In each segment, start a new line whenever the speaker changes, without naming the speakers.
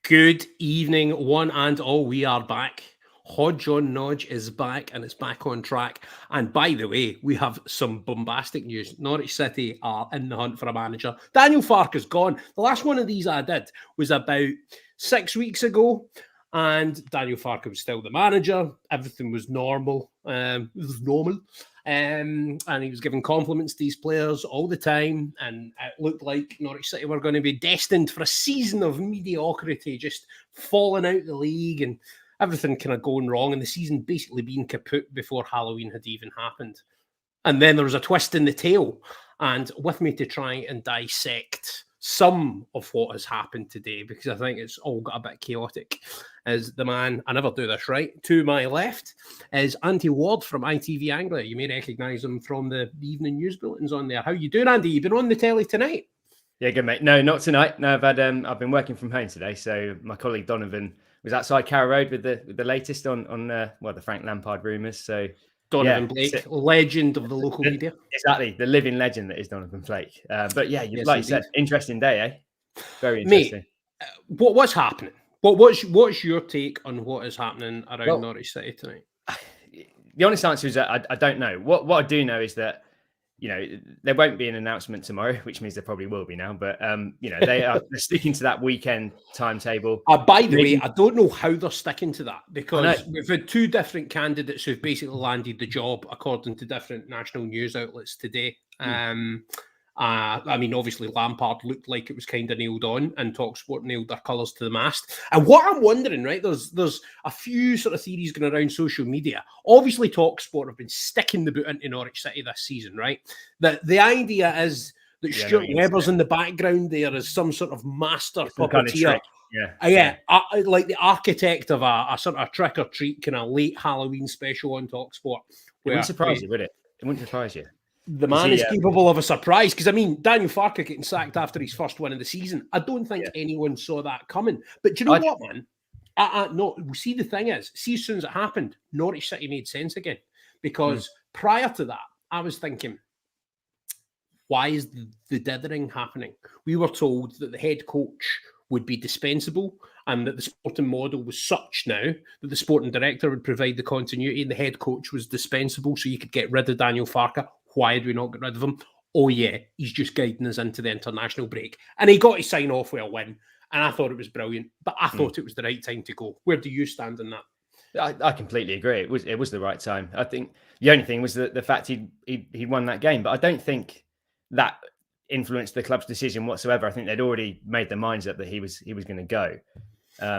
Good evening, one and all. We are back. Hodge On Nodge is back and it's back on track. And by the way, we have some bombastic news. Norwich City are in the hunt for a manager. Daniel Farke is gone. The last one of these I did was about 6 weeks ago, and Daniel Farke was still the manager. Everything was normal. And he was giving compliments to these players all the time. And it looked like Norwich City were going to be destined for a season of mediocrity, just falling out the league and everything kind of going wrong. And the season basically being kaput before Halloween had even happened. And then there was a twist in the tail. And with me to try and dissect some of what has happened today, because I think it's all got a bit chaotic, is the man, I never do this right, to my left is Andy Ward from ITV Anglia. You may recognise him from the evening news bulletins on there. How you doing, Andy? You've been on the telly tonight?
Yeah, good, mate. No, not tonight. No, I've been working from home today. So my colleague Donovan was outside Carrow Road with the latest on the Frank Lampard rumours. So
Donovan Blake, legend of the local media.
Exactly, the living legend that is Donovan Blake. But yeah, like you said, interesting day, eh? Very interesting.
Mate, what's happening? What's your take on what is happening around Norwich City tonight?
The honest answer is that I don't know. What I do know is that, there won't be an announcement tomorrow, which means there probably will be now. But they're sticking to that weekend timetable.
By the way, I don't know how they're sticking to that, because we've had two different candidates who've basically landed the job according to different national news outlets today. I mean, obviously Lampard looked like it was kind of nailed on, and TalkSport nailed their colours to the mast. And what I'm wondering, right, there's a few sort of theories going around social media. Obviously, TalkSport have been sticking the boot into Norwich City this season, right? The idea is that Stuart Webber's in the background there as some sort of master puppeteer. Like the architect of a sort of trick or treat kind of late Halloween special on TalkSport.
It wouldn't surprise you, would it? It wouldn't surprise you.
The man is capable of a surprise, because, I mean, Daniel Farke getting sacked after his first win of the season, I don't think anyone saw that coming. But do you know what, man? No, see, the thing is, see, as soon as it happened, Norwich City made sense again. Because prior to that, I was thinking, why is the dithering happening? We were told that the head coach would be dispensable, and that the sporting model was such now that the sporting director would provide the continuity and the head coach was dispensable, so you could get rid of Daniel Farke. Why do we not get rid of him? Oh, yeah, he's just guiding us into the international break. And he got his sign off with a win. And I thought it was brilliant. But I thought it was the right time to go. Where do you stand on that?
I completely agree. It was the right time. I think the only thing was the fact he won that game. But I don't think that influenced the club's decision whatsoever. I think they'd already made their minds up that he was going to go.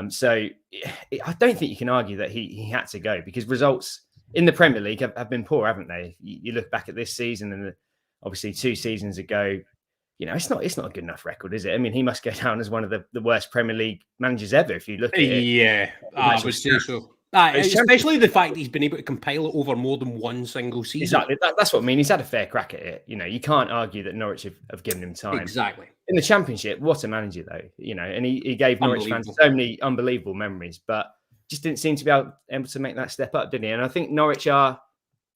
So I don't think you can argue that he had to go, because results in the Premier League have been poor, haven't they? You look back at this season, and obviously 2 seasons ago, it's not a good enough record, is it? I mean, he must go down as one of the worst Premier League managers ever if you look at it.
Yeah, I would say so. Especially the fact that he's been able to compile it over more than one single season.
Exactly. That's what I mean. He's had a fair crack at it. You can't argue that Norwich have given him time.
Exactly.
In the Championship, what a manager, though. And he gave Norwich fans so many unbelievable memories, but just didn't seem to be able to make that step up, did he? And I think Norwich are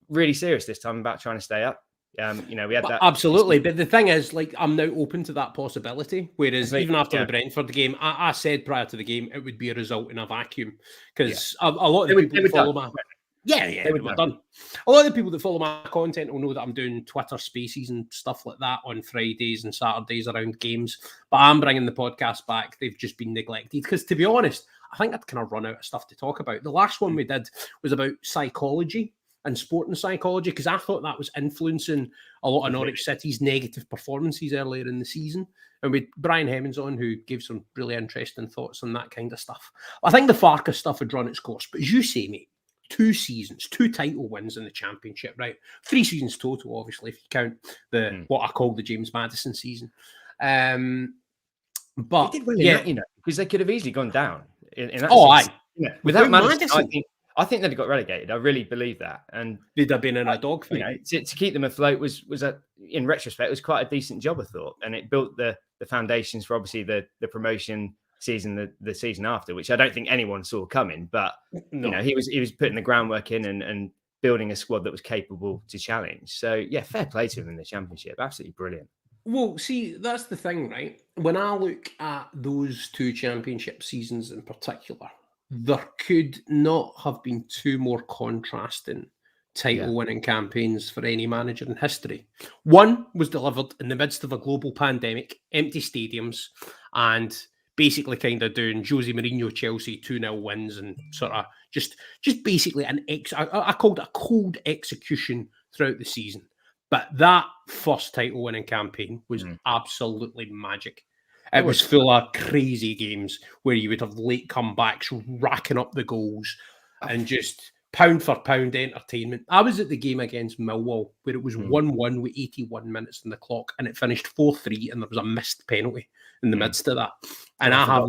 really serious this time about trying to stay up. We had that.
Absolutely. But the thing is, like, I'm now open to that possibility. Whereas even after the Brentford game, I said prior to the game, it would be a result in a vacuum. Because a lot of the people that follow my... they were done. A lot of the people that follow my content will know that I'm doing Twitter spaces and stuff like that on Fridays and Saturdays around games. But I'm bringing the podcast back. They've just been neglected. Because, to be honest, I think I'd kind of run out of stuff to talk about. The last one we did was about psychology and sporting psychology, because I thought that was influencing a lot of Norwich City's negative performances earlier in the season. And with Brian Hemmings on, who gave some really interesting thoughts on that kind of stuff. I think the Farke stuff had run its course. But as you say, mate, 2 seasons, 2 title wins in the Championship, right? 3 seasons total, obviously, if you count what I call the James Maddison season. But
they did well in that, because they could have easily gone down.
Without
Maddison, I think they'd have got relegated. I really believe that, and
they'd have been in a dogfight.
To keep them afloat was in retrospect, was quite a decent job, I thought, and it built the foundations for obviously the promotion season, the season after, which I don't think anyone saw coming. But he was putting the groundwork in and building a squad that was capable to challenge. So fair play to him in the Championship. Absolutely brilliant.
Well, see, that's the thing, right? When I look at those two championship seasons in particular, there could not have been two more contrasting title-winning campaigns for any manager in history. One was delivered in the midst of a global pandemic, empty stadiums, and basically kind of doing Jose Mourinho Chelsea 2-0 wins and sort of just basically I called it a cold execution throughout the season. But that first title-winning campaign was absolutely magic. It was full of crazy games where you would have late comebacks, racking up the goals, and just pound for pound entertainment. I was at the game against Millwall where it was 1-1 with 81 minutes on the clock, and it finished 4-3, and there was a missed penalty in the midst of that. And I've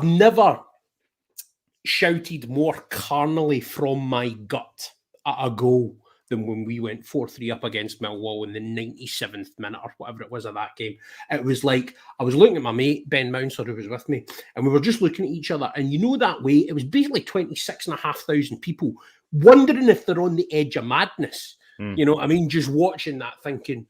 never shouted more carnally from my gut at a goal than when we went 4-3 up against Millwall in the 97th minute or whatever it was of that game. It was like, I was looking at my mate, Ben Mounser, who was with me, and we were just looking at each other. And you know that way, it was basically 26,500 people wondering if they're on the edge of madness. You know what I mean? Just watching that thinking,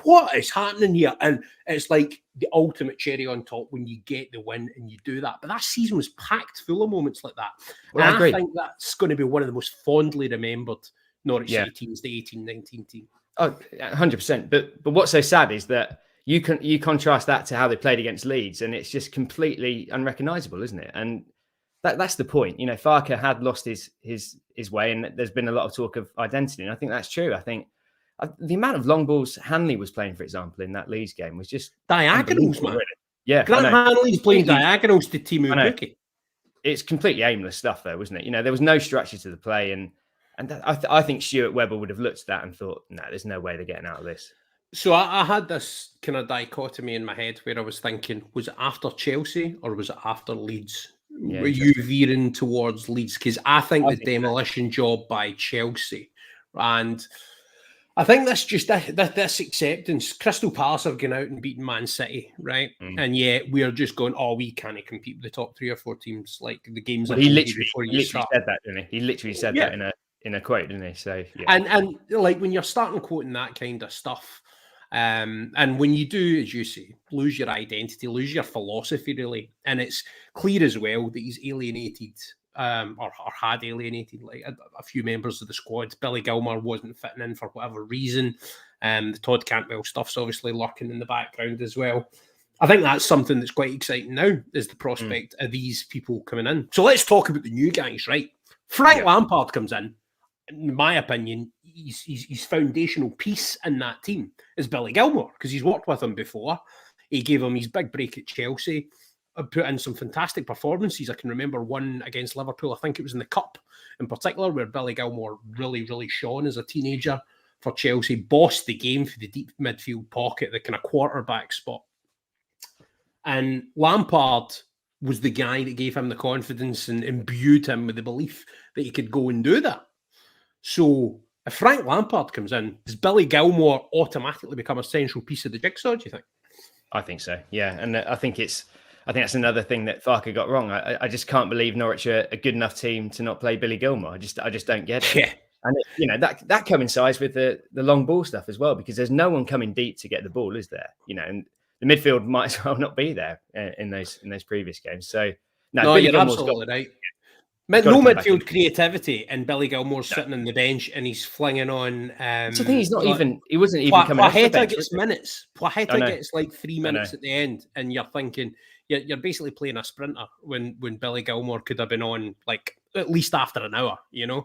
what is happening here? And it's like the ultimate cherry on top when you get the win and you do that. But that season was packed full of moments like that. Well, and I think that's going to be one of the most fondly remembered Norwich City teams, the 18-19 team.
Oh, 100%. But what's so sad is that you contrast that to how they played against Leeds, and it's just completely unrecognisable, isn't it? And that's the point. You know, Farke had lost his way, and there's been a lot of talk of identity, and I think that's true. I think the amount of long balls Hanley was playing, for example, in that Leeds game was just
diagonals, man.
Really. Yeah,
Grant Hanley's playing diagonals to Timu Pukki.
It's completely aimless stuff, though, wasn't it? You know, there was no structure to the play, and I think Stuart Webber would have looked at that and thought, no, there's no way they're getting out of this.
So I had this kind of dichotomy in my head where I was thinking, was it after Chelsea or was it after Leeds? Were you veering towards Leeds? Because I think the demolition job by Chelsea, and I think that's just this acceptance. Crystal Palace have gone out and beaten Man City, right? And yet we're just going, we can't compete with the top 3 or 4 teams. Like the games.
He literally said that, didn't he? He literally said that in a quote, didn't he? So
and like when you're starting quoting that kind of stuff, and when you do, as you say, lose your identity, lose your philosophy, really, and it's clear as well that he's alienated. Or had alienated like a few members of the squad. Billy Gilmour wasn't fitting in for whatever reason. The Todd Cantwell stuff's obviously lurking in the background as well. I think that's something that's quite exciting now, is the prospect of these people coming in. So let's talk about the new guys, right? Frank Lampard comes in my opinion, his foundational piece in that team is Billy Gilmour, because he's worked with him before. He gave him his big break at Chelsea, put in some fantastic performances. I can remember one against Liverpool, I think it was in the Cup in particular, where Billy Gilmour really, really shone as a teenager for Chelsea, bossed the game for the deep midfield pocket, the kind of quarterback spot. And Lampard was the guy that gave him the confidence and imbued him with the belief that he could go and do that. So if Frank Lampard comes in, does Billy Gilmour automatically become a central piece of the jigsaw, do you think?
I think so, yeah. And I think that's another thing that Farke got wrong. I just can't believe Norwich are a good enough team to not play Billy Gilmour. I just don't get it.
Yeah.
And that coincides with the long ball stuff as well, because there's no one coming deep to get the ball, is there? And the midfield might as well not be there in those previous games. So
no, you're absolutely right. No midfield creativity, and Billy Gilmour's sitting on the bench and he's flinging on.
So I think he wasn't even coming off the bench.
Gets minutes. Plaheta gets like 3 minutes at the end, and you're thinking you're basically playing a sprinter when Billy Gilmour could have been on like at least after an hour. Yeah,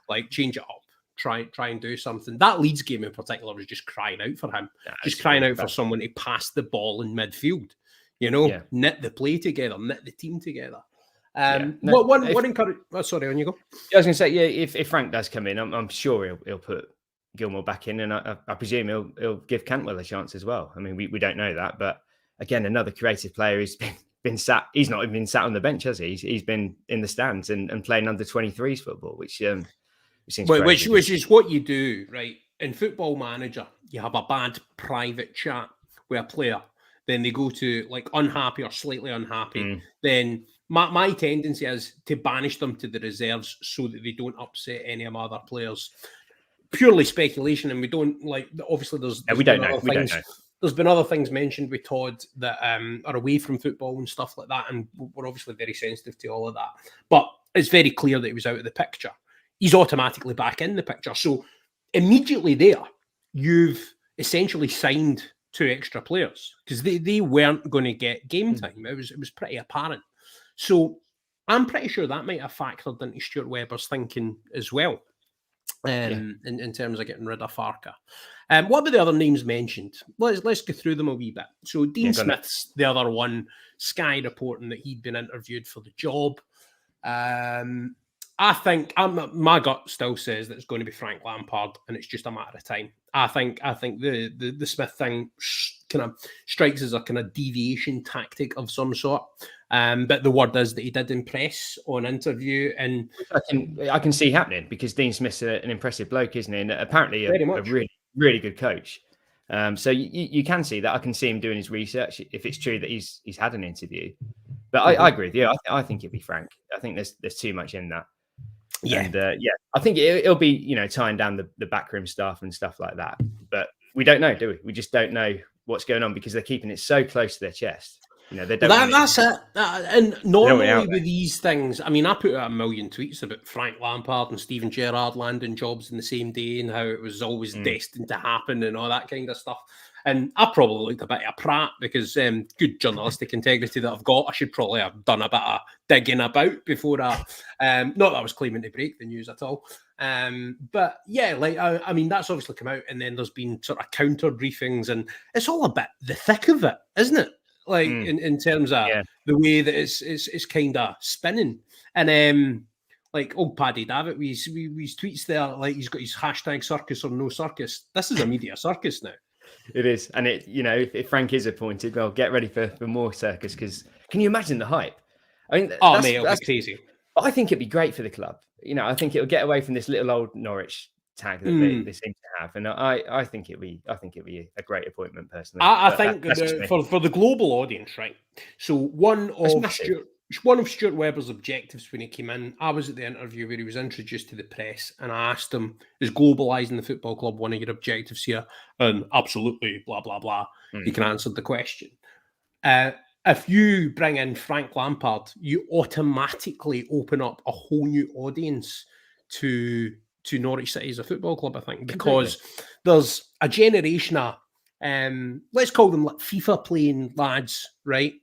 like change it up. Try and do something. That Leeds game in particular was just crying out for him. Just crying out for someone to pass the ball in midfield. Knit the play together, knit the team together. Sorry, on you go.
I was going to say, if Frank does come in, I'm sure he'll put Gilmour back in, and I presume he'll give Cantwell a chance as well. I mean, we don't know that, but again, another creative player who's been sat. He's not even been sat on the bench, has he? He's been in the stands and playing under 23s football, which seems
which is what you do, right? In Football Manager, you have a bad private chat with a player, then they go to like unhappy or slightly unhappy. Then my tendency is to banish them to the reserves so that they don't upset any of my other players. purely speculation, and we don't obviously
we don't know.
There's been other things mentioned with Todd that are away from football and stuff like that, and we're obviously very sensitive to all of that. But it's very clear that he was out of the picture. He's automatically back in the picture. So immediately there, you've essentially signed 2 extra players because they weren't going to get game time. It was pretty apparent. So I'm pretty sure that might have factored into Stuart Webber's thinking as well, in terms of getting rid of Farke. What about the other names mentioned? Let's go through them a wee bit. So Dean Smith's the other one, Sky reporting that he'd been interviewed for the job. I think my gut still says that it's going to be Frank Lampard, and it's just a matter of time. I think the Smith thing kind of strikes as a kind of deviation tactic of some sort. But the word is that he did impress on interview, and
I can see happening because Dean Smith's an impressive bloke, isn't he? And apparently a really, really good coach. So you can see that. I can see him doing his research if it's true that he's had an interview. But I agree with you. I think it'd be Frank. I think there's too much in that.
Yeah,
and, I think it'll be tying down the backroom staff and stuff like that. But we don't know, do we? We just don't know what's going on because they're keeping it so close to their chest. They don't.
That's it. And normally with these things, I mean, I put out a million tweets about Frank Lampard and Steven Gerrard landing jobs in the same day and how it was always destined to happen and all that kind of stuff. And I probably looked a bit of a prat because good journalistic integrity that I've got, I should probably have done a bit of digging about before I, not that I was claiming to break the news at all. But yeah, I mean, that's obviously come out, and then there's been sort of counter briefings, and it's all a bit the thick of it, isn't it? In terms of the way that it's kind of spinning. And old Paddy Davitt, we tweets there, like he's got his hashtag circus or no circus. This is a media circus now.
It is. And if Frank is appointed, well, get ready for more circus, because can you imagine the hype? I mean,
it'll be crazy.
I think it'd be great for the club. I think it'll get away from this little old Norwich tag that they seem to have, and I think it'd be a great appointment personally.
I think for the global audience, right? So one of Stuart Webber's objectives when he came in, I was at the interview where he was introduced to the press, and I asked him, "Is globalising the football club one of your objectives here?" And absolutely, blah blah blah. He can answer the question. If you bring in Frank Lampard, you automatically open up a whole new audience to Norwich City as a football club, I think, because there's a generation of, let's call them like FIFA playing lads, right,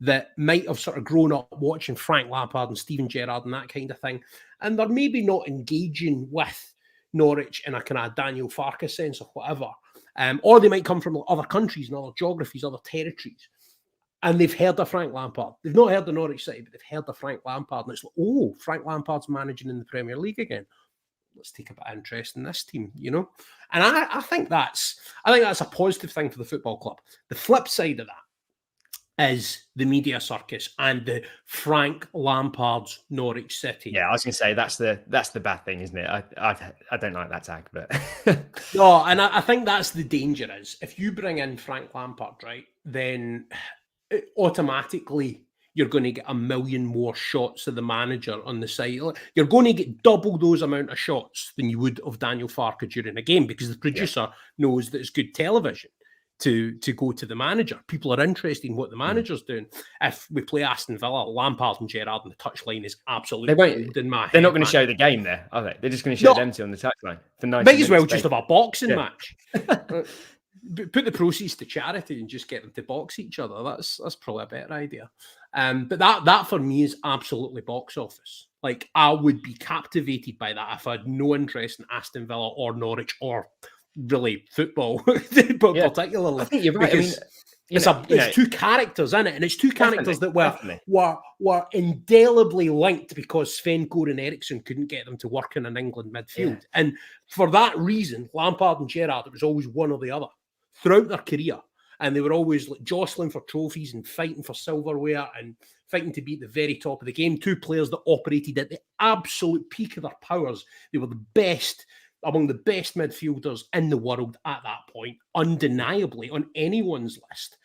that might have sort of grown up watching Frank Lampard and Steven Gerrard and that kind of thing, and they're maybe not engaging with Norwich in a kind of Daniel Farke sense or whatever, or they might come from other countries and other geographies, other territories, and they've heard of Frank Lampard. They've not heard of Norwich City, but they've heard of Frank Lampard, and it's like, oh, Frank Lampard's managing in the Premier League again. Let's take a bit of interest in this team, And I think that's a positive thing for the football club. The flip side of that is the media circus and the Frank Lampard's Norwich City.
Yeah, I was going to say that's the bad thing, isn't it? I don't like that tag, but
no, and I think that's the danger is if you bring in Frank Lampard, right, then automatically you're going to get a million more shots of the manager on the site. You're going to get double those amount of shots than you would of Daniel Farke during a game, because the producer knows that it's good television to go to the manager. People are interested in what the manager's doing. If we play Aston Villa, Lampard and Gerrard on the touchline is absolutely gold in my head.
They're not going to show the game there, are they? They're just going to show them two on the touchline for 90 minutes.
Might as well just have a boxing match. Put the proceeds to charity and just get them to box each other. That's probably a better idea. But that for me is absolutely box office. Like, I would be captivated by that if I had no interest in Aston Villa or Norwich or really football, but particularly.
I think you're right. I mean,
it's two characters in it, and it's two characters that were indelibly linked because Sven-Goran Eriksson couldn't get them to work in an England midfield, and for that reason, Lampard and Gerrard, it was always one or the other throughout their career, and they were always like jostling for trophies and fighting for silverware and fighting to be at the very top of the game. Two players that operated at the absolute peak of their powers. They were the best, among the best midfielders in the world at that point, undeniably on anyone's list.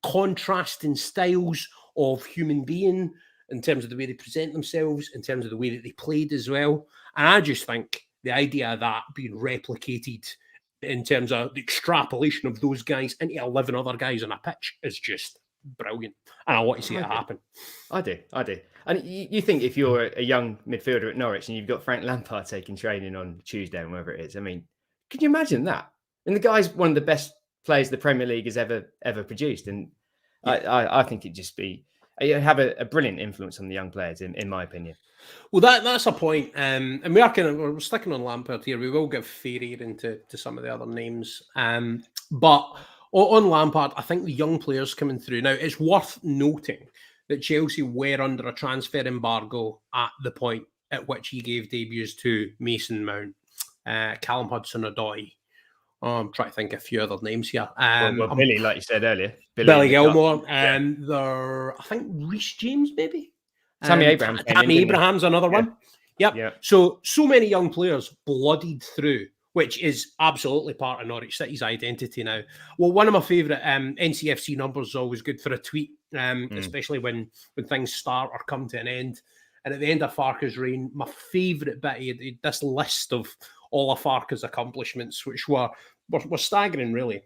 Contrasting styles of human being in terms of the way they present themselves, in terms of the way that they played as well. And I just think the idea of that being replicated in terms of the extrapolation of those guys into 11 other guys on a pitch is just brilliant. And I want to see it happen.
I do. And you think if you're a young midfielder at Norwich and you've got Frank Lampard taking training on Tuesday and wherever it is, I mean, can you imagine that? And the guy's one of the best players the Premier League has ever produced. And I think it'd just be, have a brilliant influence on the young players, in my opinion.
Well, that's a point. And we're sticking on Lampard here. We will give Ferrier into some of the other names. But on Lampard, I think the young players coming through. Now, it's worth noting that Chelsea were under a transfer embargo at the point at which he gave debuts to Mason Mount, Callum Hudson-Odoi. I'm trying to think of a few other names here.
Well, Billy, like you said earlier.
Billy Gilmore. I think Reece James, maybe.
Tammy Abraham.
Tammy Abraham's another one. Yep.
Yeah.
So many young players bloodied through, which is absolutely part of Norwich City's identity now. Well, one of my favourite NCFC numbers is always good for a tweet, especially when things start or come to an end. And at the end of Farke's reign, my favourite bit, he had this list of all of Farke's accomplishments, which were staggering, really.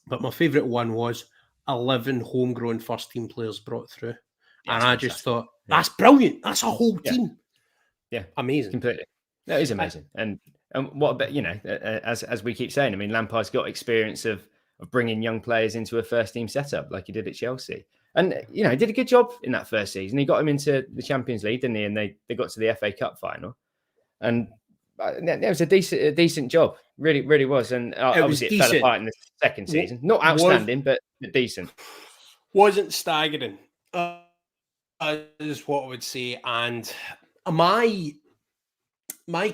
But my favourite one was 11 homegrown first-team players brought through. Yeah, and I just thought, that's brilliant. That's a whole team.
Yeah.
Amazing.
Completely. That is amazing. And what about, as we keep saying, I mean, Lampard's got experience of bringing young players into a first-team setup like he did at Chelsea. And, he did a good job in that first season. He got him into the Champions League, didn't he? And they got to the FA Cup final. And it was a decent job. Really, really was. And obviously it fell apart in the second season. Not outstanding, but decent.
Wasn't staggering. Is what I would say. And my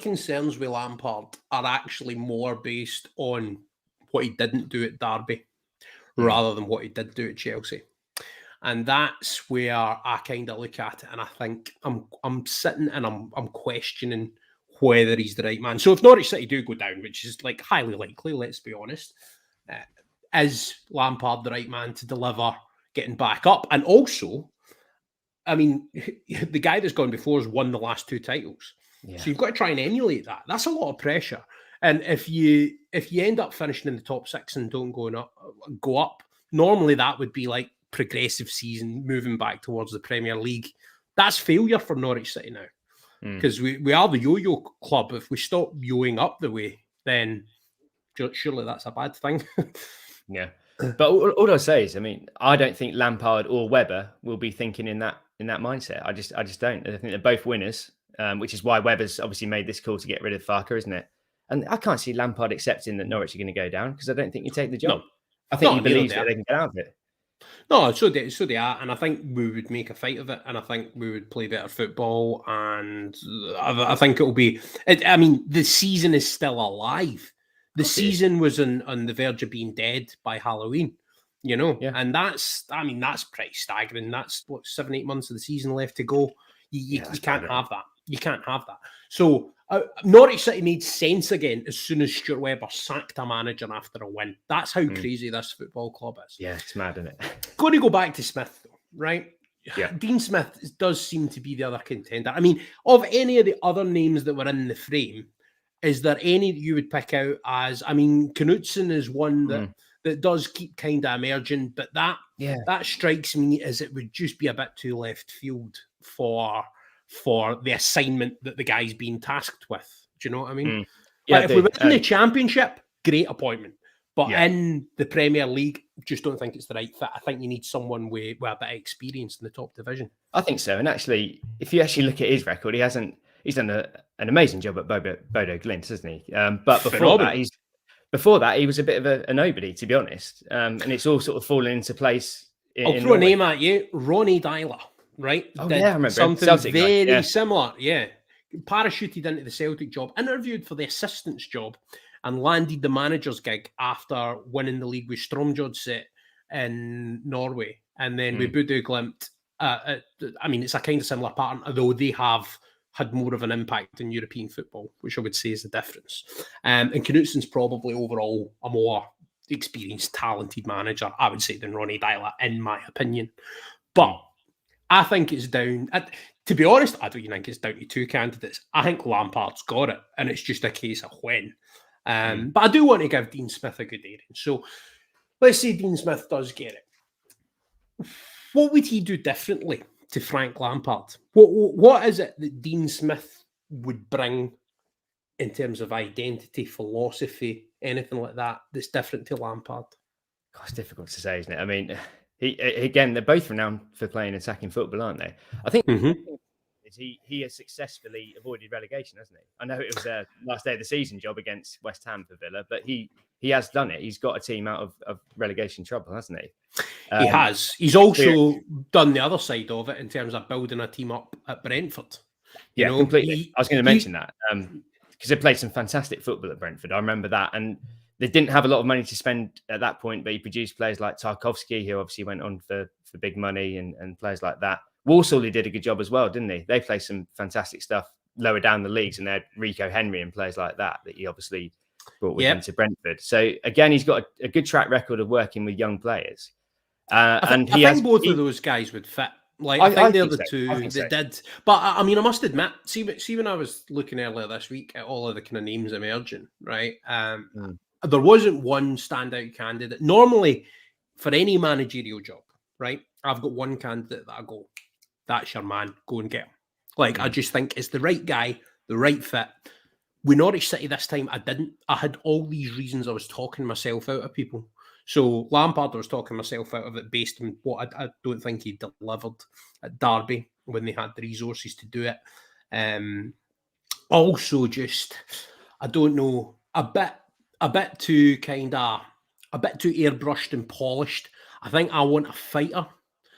concerns with Lampard are actually more based on what he didn't do at Derby rather than what he did do at Chelsea. And that's where I kind of look at it, and I think I'm sitting and I'm questioning whether he's the right man. So if Norwich City do go down, which is like highly likely, let's be honest, is Lampard the right man to deliver getting back up? And also, I mean, the guy that's gone before has won the last 2 titles. Yeah. So you've got to try and emulate that. That's a lot of pressure. And if you end up finishing in the top 6 and don't go up, normally that would be like progressive season, moving back towards the Premier League. That's failure for Norwich City now. Because we are the yo-yo club. If we stop yoing up the way, then surely that's a bad thing.
Yeah. But all I'll say is, I mean, I don't think Lampard or Webber will be thinking in that mindset. I just don't. I think they're both winners, which is why Webber's obviously made this call to get rid of Farke, isn't it? And I can't see Lampard accepting that Norwich are going to go down, because I don't think you take the job. No. I think he believes that they can get out of it.
No, so they are, and I think we would make a fight of it, and I think we would play better football, and I think it'll be. I mean, the season is still alive. The season was on the verge of being dead by Halloween, and that's pretty staggering. That's 7-8 months of the season left to go. You can't have that. You can't have that. So Norwich City made sense again as soon as Stuart Webber sacked a manager after a win. That's how crazy this football club is.
Yeah, it's mad, isn't it?
Going to go back to Smith, though, right?
Yeah.
Dean Smith does seem to be the other contender. I mean, of any of the other names that were in the frame, is there any that you would pick out as? I mean, Knutson is one that does keep kind of emerging, but that strikes me as it would just be a bit too left field for the assignment that the guy's being tasked with. Do you know what I mean? Yeah, if we were in the Championship, great appointment. But in the Premier League, just don't think it's the right fit. I think you need someone with a bit of experience in the top division.
I think so. And actually, if you actually look at his record, he's done an amazing job at Bodo Glimt, hasn't he? But before that, he was a bit of a nobody, to be honest. And it's all sort of fallen into place.
I'll throw a name at you, Ronnie Dyler. Right?
Oh, I remember.
Something Celtic, very similar. Yeah. Parachuted into the Celtic job, interviewed for the assistant's job, and landed the manager's gig after winning the league with Strømsgodset in Norway. And then with Bodo Glimt, I mean, it's a kind of similar pattern, although they have had more of an impact in European football, which I would say is the difference. And Knutson's probably overall a more experienced, talented manager, I would say, than Ronnie Dyler, in my opinion. But I think it's down. to be honest, I don't think it's down to two candidates. I think Lampard's got it, and it's just a case of when. But I do want to give Dean Smith a good airing. So let's say Dean Smith does get it. What would he do differently to Frank Lampard? What is it that Dean Smith would bring in terms of identity, philosophy, anything like that that's different to Lampard?
God, it's difficult to say, isn't it? I mean, they're both renowned for playing attacking football, aren't they? I think he has successfully avoided relegation, hasn't he? I know it was a last day of the season job against West Ham for Villa, but he has done it. He's got a team out of relegation trouble, hasn't he?
He has. He's also done the other side of it in terms of building a team up at Brentford.
Yeah, completely. I was going to mention that because they played some fantastic football at Brentford. I remember that. And they didn't have a lot of money to spend at that point, but he produced players like Tarkowski, who obviously went on for big money, and players like that. Walsall, he did a good job as well, didn't he? They played some fantastic stuff lower down the leagues, and they had Rico Henry and players like that he obviously brought with him to Brentford. So again, he's got a good track record of working with young players. I think
both of those guys would fit. Like I think they're the two that did. But I mean, I must admit, see when I was looking earlier this week at all of the kind of names emerging, right? There wasn't one standout candidate. Normally, for any managerial job, right, I've got one candidate that I go, that's your man, go and get him. Like, I just think it's the right guy, the right fit. With Norwich City this time, I didn't. I had all these reasons I was talking myself out of people. So Lampard, I was talking myself out of it based on what I don't think he delivered at Derby when they had the resources to do it. Also, just, I don't know, a bit too airbrushed and polished. I think I want a fighter.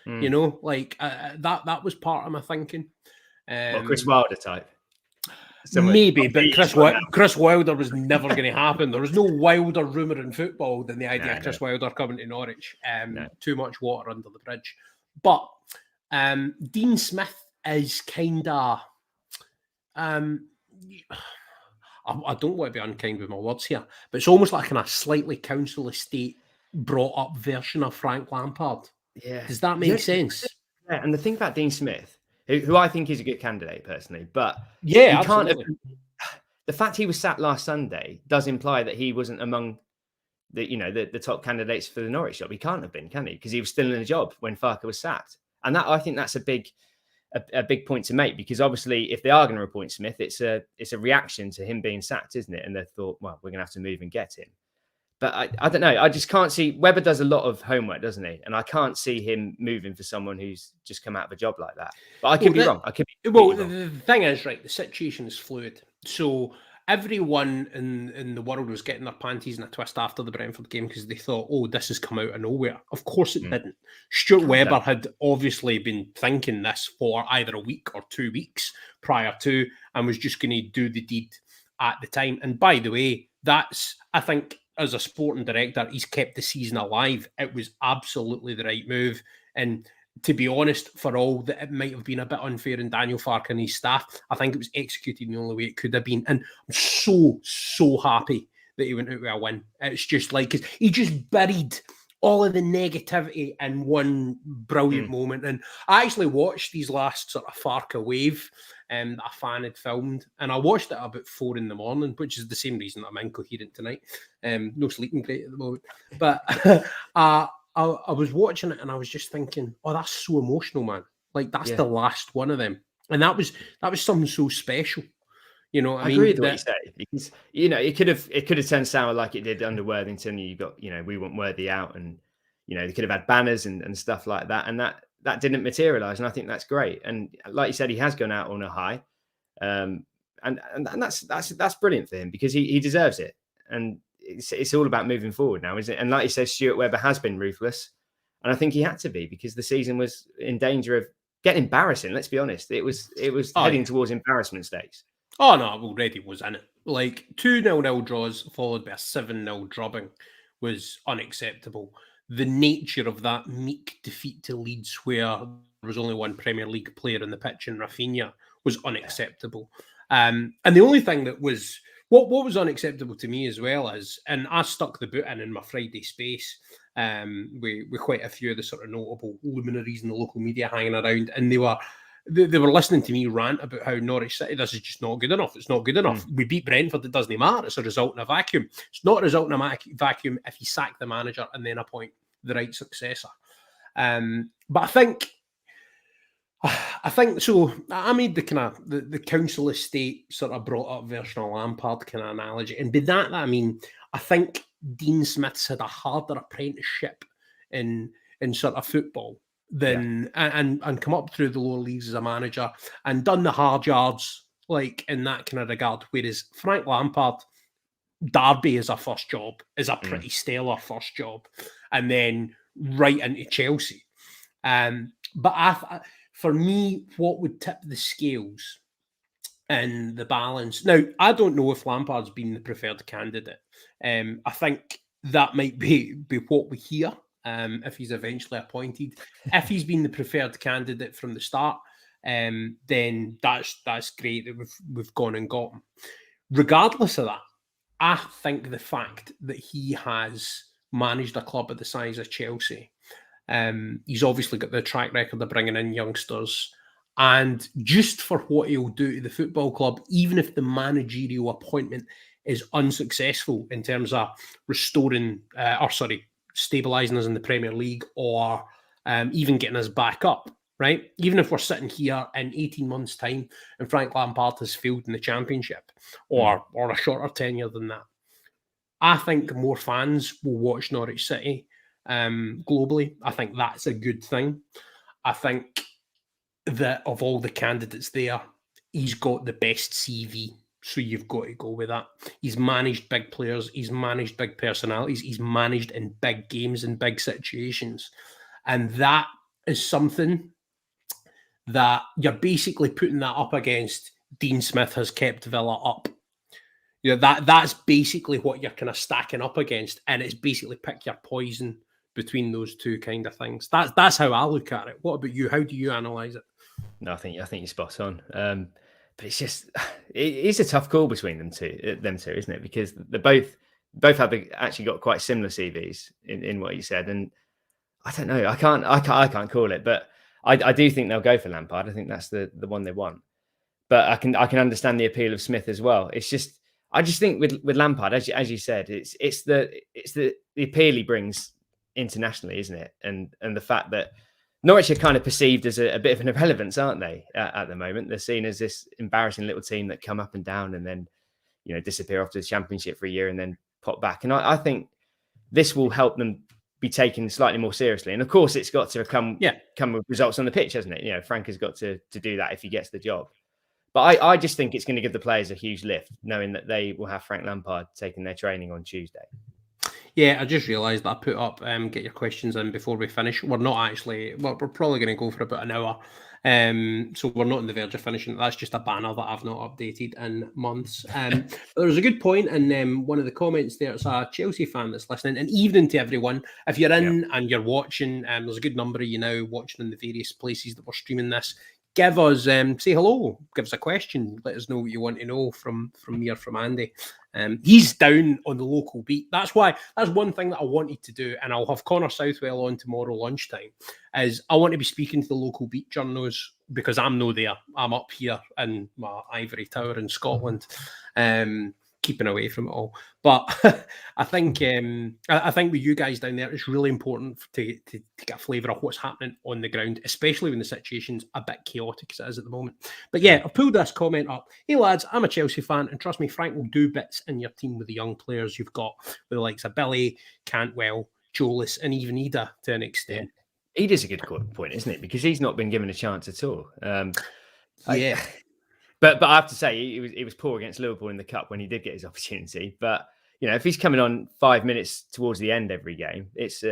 You know, like that was part of my thinking.
Chris Wilder type.
Maybe, but Chris Wilder was never going to happen. There was no wilder rumour in football than the idea of Chris Wilder coming to Norwich. Too much water under the bridge. But Dean Smith is kind of... I don't want to be unkind with my words here, but it's almost like a slightly council estate brought up version of Frank Lampard.
Yeah.
Does that make sense?
Yeah, and the thing about Dean Smith, who I think is a good candidate personally, but
absolutely.
The fact he was sat last Sunday does imply that he wasn't among the top candidates for the Norwich job. He can't have been, can he? Because he was still in a job when Farke was sacked, and that I think that's a big point to make, because obviously if they are going to appoint Smith, it's a reaction to him being sacked, isn't it? And they thought, well, we're going to have to move and get him. But I don't know. I just can't see. Webber does a lot of homework, doesn't he? And I can't see him moving for someone who's just come out of a job like that. But I could be wrong.
Wrong. The thing is, right, the situation is fluid. So everyone in the world was getting their panties in a twist after the Brentford game because they thought, oh, this has come out of nowhere. Of course it didn't. Stuart Webber had obviously been thinking this for either a week or 2 weeks prior to, and was just going to do the deed at the time. And by the way, that's, I think, as a sporting director, he's kept the season alive. It was absolutely the right move. And to be honest, for all that it might have been a bit unfair in Daniel Farke and his staff, I think it was executed in the only way it could have been. And I'm so happy that he went out with a win. It's just like, he just buried all of the negativity in one brilliant moment. And I actually watched these last sort of Farke wave that a fan had filmed, and I watched it about 4 a.m, which is the same reason I'm incoherent tonight. No sleeping great at the moment. But I was watching it and I was just thinking, oh, that's so emotional, man. Like, that's the last one of them. And that was something so special. You know, I mean,
agree with what you say, because it could have turned sour like it did under Worthington. You got, we want Worthy out, and they could have had banners and stuff like that, and that didn't materialize. And I think that's great. And like you said, he has gone out on a high, and that's brilliant for him, because he deserves it. And it's all about moving forward now, isn't it? And like you said, Stuart Webber has been ruthless, and I think he had to be, because the season was in danger of getting embarrassing. Let's be honest, it was heading towards embarrassment stakes.
Oh, no, it already was in it. Like, 2-0 draws followed by a 7-0 drubbing was unacceptable. The nature of that meek defeat to Leeds, where there was only one Premier League player in the pitch in Rafinha, was unacceptable. And the only thing that was... What was unacceptable to me as well is, and I stuck the boot in my Friday space with quite a few of the sort of notable luminaries in the local media hanging around, and they were they were listening to me rant about how Norwich City, this is just not good enough. It's not good enough. We beat Brentford, it doesn't matter. It's a result in a vacuum. It's not a result in a vacuum if you sack the manager and then appoint the right successor. But I think so. I made the kind of the council estate sort of brought up version of Lampard kind of analogy, and by that I mean I think Dean Smith's had a harder apprenticeship in sort of football than and come up through the lower leagues as a manager and done the hard yards like in that kind of regard. Whereas Frank Lampard, Derby is a first job, is a pretty stellar first job, and then right into Chelsea. But for me, what would tip the scales in the balance? Now, I don't know if Lampard's been the preferred candidate. I think that might be what we hear if he's eventually appointed. If he's been the preferred candidate from the start, then that's great that we've gone and got him. Regardless of that, I think the fact that he has managed a club of the size of Chelsea, he's obviously got the track record of bringing in youngsters, and just for what he'll do to the football club, even if the managerial appointment is unsuccessful in terms of stabilising us in the Premier League or even getting us back up, right? Even if we're sitting here in 18 months' time and Frank Lampard has failed in the Championship or a shorter tenure than that, I think more fans will watch Norwich City globally. I think that's a good thing. I think that of all the candidates there, he's got the best CV. So you've got to go with that. He's managed big players. He's managed big personalities. He's managed in big games and big situations. And that is something that you're basically putting that up against Dean Smith has kept Villa up. You know, that's basically what you're kind of stacking up against. And it's basically pick your poison between those two kind of things. That's how I look at it. What about you? How do you analyse it?
No, I think you're spot on. But it's just, it's a tough call between them two, isn't it? Because they both have actually got quite similar CVs in what you said, and I don't know. I can't call it, but I do think they'll go for Lampard. I think that's the one they want. But I can understand the appeal of Smith as well. It's just, I just think with Lampard, as you said, it's the appeal he brings internationally, isn't it? And the fact that Norwich are kind of perceived as a bit of an irrelevance, aren't they? At the moment, they're seen as this embarrassing little team that come up and down and then, disappear after the Championship for a year and then pop back. And I think this will help them be taken slightly more seriously. And of course, it's got to come with results on the pitch, hasn't it? Frank has got to do that if he gets the job. But I just think it's going to give the players a huge lift, knowing that they will have Frank Lampard taking their training on Tuesday.
Yeah, I just realised that I put up get your questions in before we finish. We're not actually, we're probably going to go for about an hour. So we're not on the verge of finishing. That's just a banner that I've not updated in months. There was a good point in one of the comments there. It's a Chelsea fan that's listening. And evening to everyone. If you're in and you're watching, there's a good number of you now watching in the various places that we're streaming this. Give us, say hello, give us a question, let us know what you want to know from me or from Andy. He's down on the local beat. That's one thing that I wanted to do, and I'll have Connor Southwell on tomorrow lunchtime, is I want to be speaking to the local beat journos because I'm no there. I'm up here in my ivory tower in Scotland, keeping away from it all. But I think with you guys down there, it's really important to get a flavour of what's happening on the ground, especially when the situation's a bit chaotic as it is at the moment. But yeah, I've pulled this comment up. Hey lads, I'm a Chelsea fan, and trust me, Frank will do bits in your team with the young players you've got, with the likes of Billy, Cantwell, Jolis, and even Ida to an extent.
Ida's a good point, isn't it? Because he's not been given a chance at all. But I have to say, he was poor against Liverpool in the Cup when he did get his opportunity. But if he's coming on 5 minutes towards the end every game, it's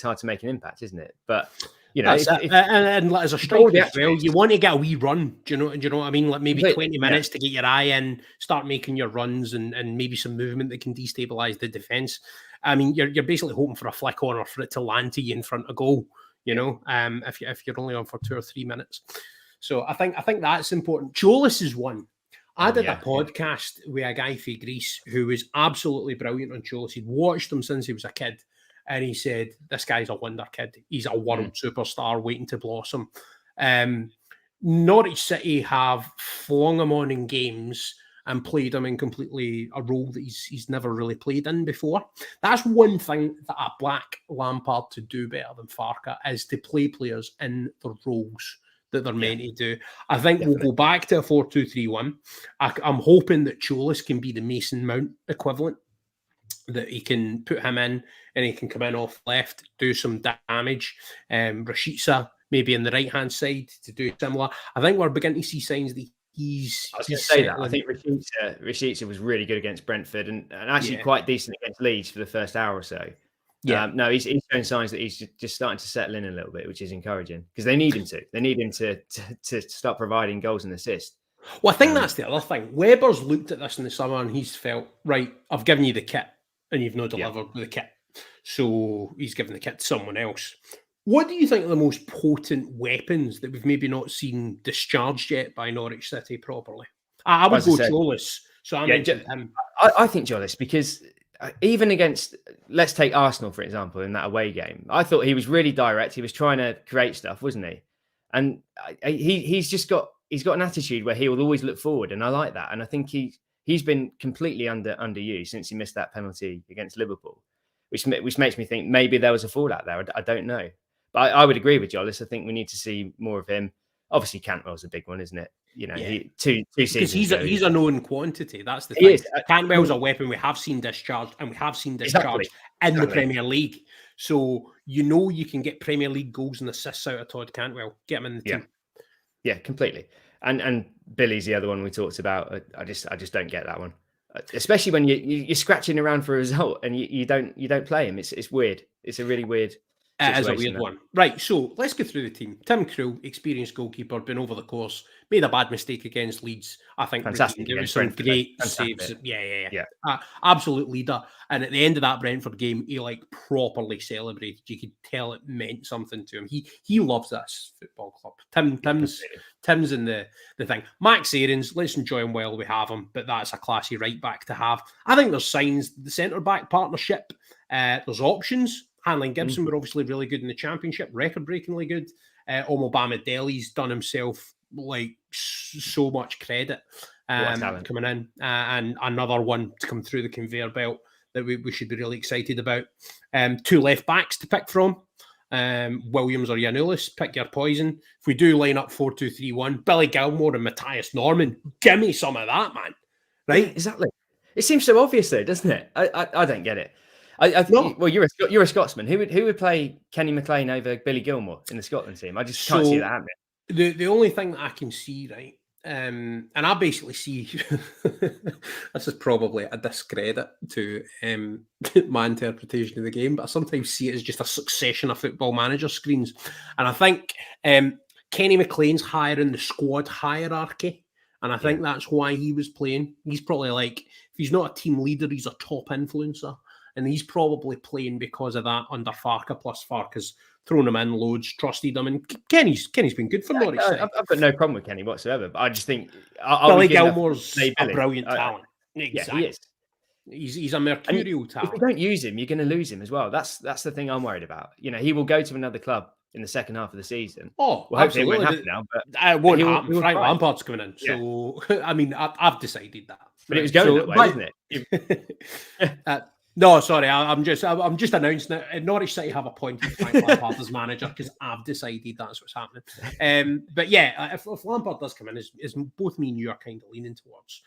hard to make an impact, isn't it? But and as a striker as well, you want to get a wee run. Do you know what I mean? Like maybe 20 minutes to get your eye in, start making your runs, and maybe some movement that can destabilise the defence. I mean, you're basically hoping for a flick on or for it to land to you in front of goal. If you're only on for 2 or 3 minutes. So I think that's important. Jolis is one. I did a podcast with a guy from Greece who was absolutely brilliant on Jolis. He'd watched him since he was a kid. And he said, this guy's a wonder kid. He's a world superstar waiting to blossom.
Norwich City have flung him on in games and played him in completely a role that he's never really played in before. That's one thing that I back Lampard to do better than Farke, is to play players in their roles that they're meant to do. I think we'll go back to a 4-2-3-1. I'm hoping that Cholis can be the Mason Mount equivalent, that he can put him in and he can come in off left, do some damage. Rashica maybe on the right-hand side to do similar. I think we're beginning to see signs that he's...
I was going to say that. I think Rashica was really good against Brentford and actually quite decent against Leeds for the first hour or so. Yeah, no, he's showing signs that he's just starting to settle in a little bit, which is encouraging because they need him to. They need him to start providing goals and assists.
Well, I think that's the other thing. Weber's looked at this in the summer and he's felt, right, I've given you the kit and you've not delivered with the kit. So he's given the kit to someone else. What do you think are the most potent weapons that we've maybe not seen discharged yet by Norwich City properly? I would go Cholis. So I mentioned him.
I think Cholis because... even against, let's take Arsenal, for example, in that away game, I thought he was really direct. He was trying to create stuff, wasn't he? And he's got an attitude where he will always look forward. And I like that. And I think he's been completely underused since he missed that penalty against Liverpool, which makes me think maybe there was a fallout there. I don't know. But I would agree with Jolis. I think we need to see more of him. Obviously, Cantwell's a big one, isn't it? You know, two seasons
because he's a known quantity. That's the thing. Cantwell's a weapon we have seen discharged, and we have seen discharged in the Premier League. So you can get Premier League goals and assists out of Todd Cantwell. Get him in the team.
Yeah, completely. And Billy's the other one we talked about. I just don't get that one, especially when you're scratching around for a result and you don't play him. It's weird. It's a really weird.
It is a weird one. Right, so let's go through the team. Tim Krul, experienced goalkeeper, been over the course, made a bad mistake against Leeds. I think
fantastic.
There was some great saves. Yeah. Absolute leader. And at the end of that Brentford game, he properly celebrated. You could tell it meant something to him. He loves this football club. Tim's in the thing. Max Aarons, let's enjoy him while we have him, but that's a classy right back to have. I think there's signs, the centre back partnership, there's options. Hanlon Gibson were obviously really good in the Championship, record-breakingly good. Omobama Deli's done himself so much credit coming in. And another one to come through the conveyor belt that we should be really excited about. Two left backs to pick from. Williams or Giannoulis, pick your poison. If we do line up 4-2-3-1, Billy Gilmore and Matthias Norman, give me some of that, man. Right?
Exactly. It seems so obvious though, doesn't it? I don't get it. I think, well, you're a Scotsman. Who would play Kenny McLean over Billy Gilmore in the Scotland team? I just can't see that happening.
The only thing that I can see, right, and I basically see this is probably a discredit to my interpretation of the game, but I sometimes see it as just a succession of Football Manager screens, and I think Kenny McLean's higher in the squad hierarchy. And I think that's why he was playing. He's probably if he's not a team leader, he's a top influencer. And he's probably playing because of that under Farke, plus Farke's thrown him in loads, trusted him. And Kenny's been good for Norwich.
I've got no problem with Kenny whatsoever, but I just think...
Billy Gilmore's a brilliant talent. Exactly.
Yeah, he is.
He's a mercurial talent.
If you don't use him, you're going to lose him as well. That's the thing I'm worried about. You know, he will go to another club in the second half of the season.
Oh,
well, hopefully it won't happen now. But
it won't happen. Frank Lampard's coming in. So, I mean, I've decided that.
But it was going that way, wasn't
it? No, sorry, I'm just announcing it. Norwich City have appointed Frank Lampard as manager because I've decided that's what's happening. But yeah, if Lampard does come in, as both me and you are kind of leaning towards,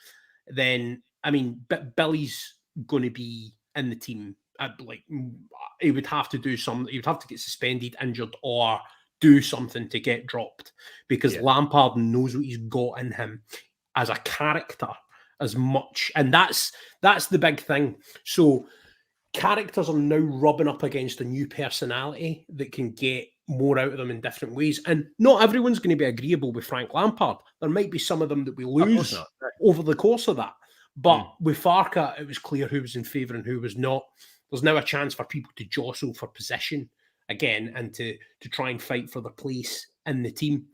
then I mean, Billy's going to be in the team. He would have to do something. He would have to get suspended, injured, or do something to get dropped because Lampard knows what he's got in him as a character. As much, and that's the big thing. So characters are now rubbing up against a new personality that can get more out of them in different ways, and not everyone's going to be agreeable with Frank Lampard. There might be some of them that we lose over the course of that, but with Farke it was clear who was in favour and who was not. There's now a chance for people to jostle for position again and to try and fight for the place in the team.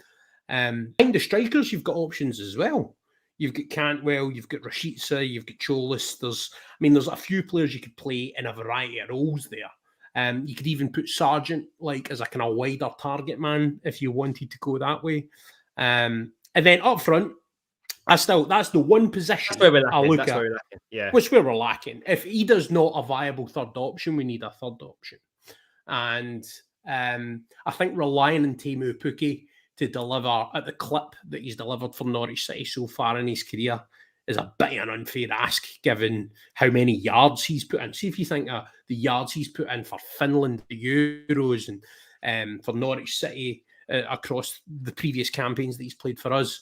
Behind the strikers, you've got options as well. You've got Cantwell, you've got Rashica, you've got Cholis. There's a few players you could play in a variety of roles there. You could even put Sargent as a kind of wider target man if you wanted to go that way. And then up front, that's the one position
that's where we're lacking.
I look
that's
at,
where we're lacking. Yeah,
which where we're lacking. If Ida's not a viable third option, we need a third option. And I think relying on Teemu Pukki to deliver at the clip that he's delivered for Norwich City so far in his career is a bit of an unfair ask, given how many yards he's put in. See if you think of the yards he's put in for Finland, the Euros, and for Norwich City across the previous campaigns that he's played for us.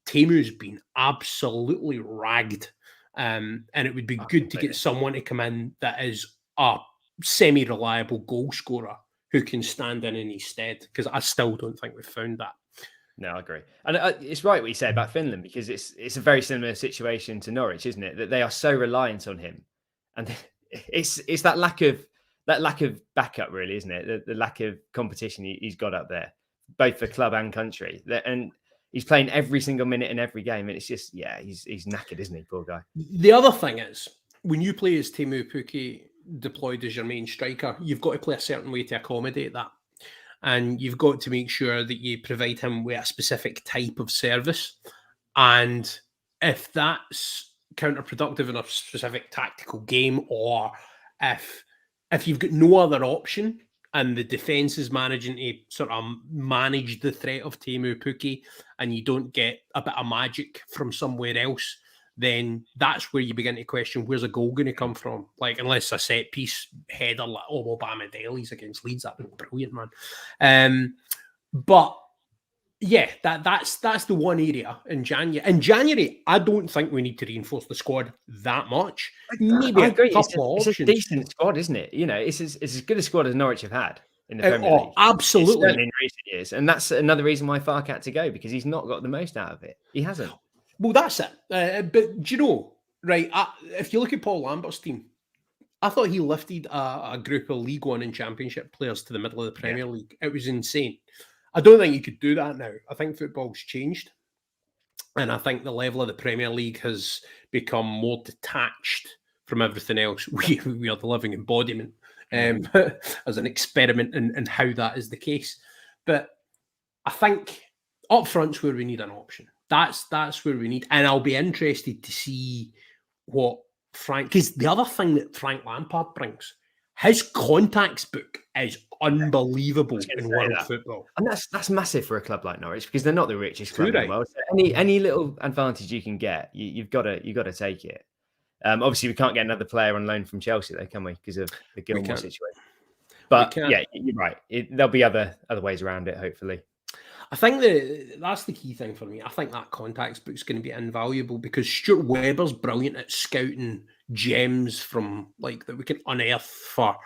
Teemu's been absolutely ragged. And it would be good to get someone to come in that is a semi-reliable goal scorer who can stand in his stead, because I still don't think we've found that.
No, I agree. And it's right what you say about Finland, because it's a very similar situation to Norwich, isn't it? That they are so reliant on him. And it's that lack of backup, really, isn't it? The lack of competition he's got up there, both for club and country. And he's playing every single minute in every game. And it's just, he's knackered, isn't he, poor guy?
The other thing is, when you play as Teemu Pukki deployed as your main striker, you've got to play a certain way to accommodate that. And you've got to make sure that you provide him with a specific type of service. And if that's counterproductive in a specific tactical game, or if you've got no other option and the defence is managing to sort of manage the threat of Teemu Pukki, and you don't get a bit of magic from somewhere else, then that's where you begin to question, where's a goal going to come from? Like, unless a set piece header like Obama Daly's against Leeds, that'd be brilliant, man. But yeah, that's the one area in January. In January, I don't think we need to reinforce the squad that much. Maybe
I agree.
It's
a decent squad, isn't it? You know, it's as good a squad as Norwich have had in the Premier League.
Absolutely.
Certainly in recent years. And that's another reason why Farke had to go, because he's not got the most out of it. He hasn't.
Well, that's it. But do you know, right, if you look at Paul Lambert's team, I thought he lifted a group of League One and Championship players to the middle of the Premier League. It was insane. I don't think you could do that now. I think football's changed. And I think the level of the Premier League has become more detached from everything else. We are the living embodiment as an experiment in how that is the case. But I think up front's where we need an option. That's where we need. And I'll be interested to see what Frank... Because the other thing that Frank Lampard brings, his contacts book is unbelievable in world football.
And that's massive for a club like Norwich, because they're not the richest club in the world. So any little advantage you can get, you've got to take it. Obviously, we can't get another player on loan from Chelsea, though, can we? Because of the Gilmore situation. But yeah, you're right. There'll be other ways around it, hopefully.
I think that's the key thing for me. I think that contacts book's going to be invaluable, because Stuart Webber's brilliant at scouting gems from like that we can unearth for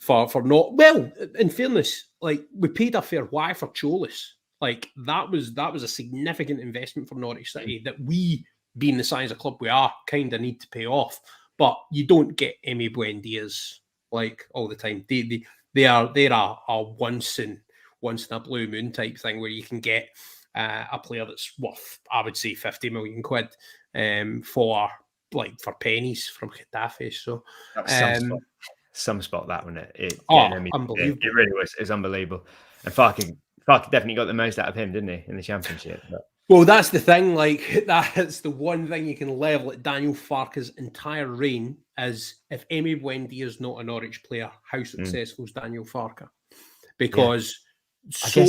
not well. In fairness, like we paid a fair whack for Cholis. Like that was a significant investment for Norwich City that we, being the size of club we are, kind of need to pay off. But you don't get Emi Buendias like all the time. They're a once in a blue moon type thing, where you can get a player that's worth, I would say, 50 million quid for pennies from Getafe. So
some spot that, wasn't it?
Unbelievable.
It really was. It's unbelievable. And Farke definitely got the most out of him, didn't he, in the Championship? But...
Well, that's the thing. Like, that's the one thing you can level at Daniel Farke's entire reign is, if Emi Buendia is not a Norwich player, how successful is Daniel Farke? Because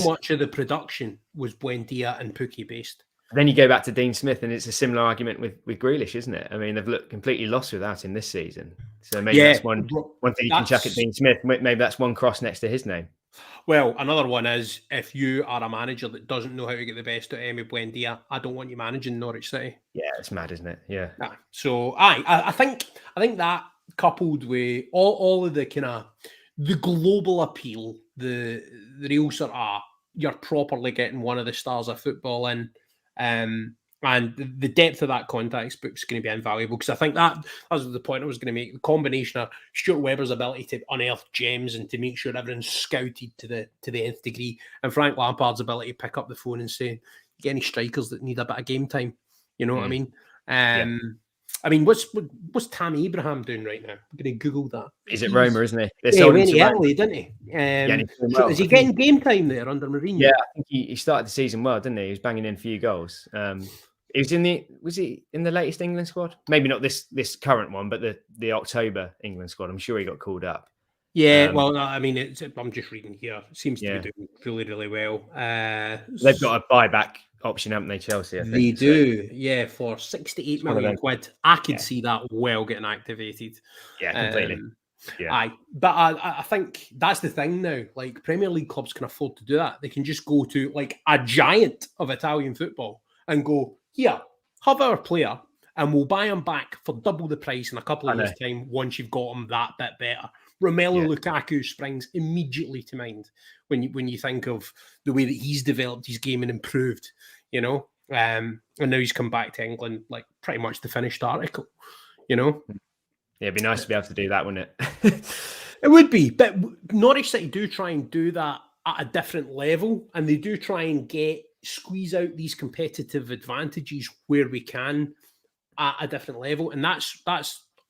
much of the production was Buendia and Pukki based.
Then you go back to Dean Smith, and it's a similar argument with Grealish, isn't it? I mean, they've looked completely lost without him this season. So maybe that's one thing you can chuck at Dean Smith. Maybe that's one cross next to his name.
Well, another one is, if you are a manager that doesn't know how to get the best out of Emi Buendia, I don't want you managing Norwich City.
Yeah, it's mad, isn't it? Yeah.
So I think that, coupled with all of the kind of the global appeal, the real sort of, you're properly getting one of the stars of football in, and the depth of that contacts book is going to be invaluable, because I think that was the point I was going to make. The combination of Stuart Webber's ability to unearth gems and to make sure everyone's scouted to the nth degree, and Frank Lampard's ability to pick up the phone and say, "You get any strikers that need a bit of game time?" You know what I mean? I mean, what's Tammy Abraham doing right now? I'm going to Google that.
Is it Roma, isn't he?
He went to Italy, didn't he?
Well.
Is he getting game time there under Mourinho?
Yeah, I think he started the season well, didn't he? He was banging in a few goals. He was he in the latest England squad? Maybe not this current one, but the October England squad. I'm sure he got called up.
Yeah, well, I mean, I'm just reading here. It seems to be doing really, really well.
They've got a buyback option, haven't they, Chelsea? I think.
They do, yeah, for 68 million quid. I could see that well getting activated.
Yeah, completely.
But I think that's the thing now. Like, Premier League clubs can afford to do that. They can just go to like a giant of Italian football and go, here, have our player, and we'll buy him back for double the price in a couple of years' time once you've got him that bit better. Romelu Lukaku springs immediately to mind when you think of the way that he's developed his game and improved, and now he's come back to England like pretty much the finished article, Yeah,
it'd be nice to be able to do that, wouldn't it?
It would be, but Norwich City do try and do that at a different level, and they do try and squeeze out these competitive advantages where we can at a different level, and that's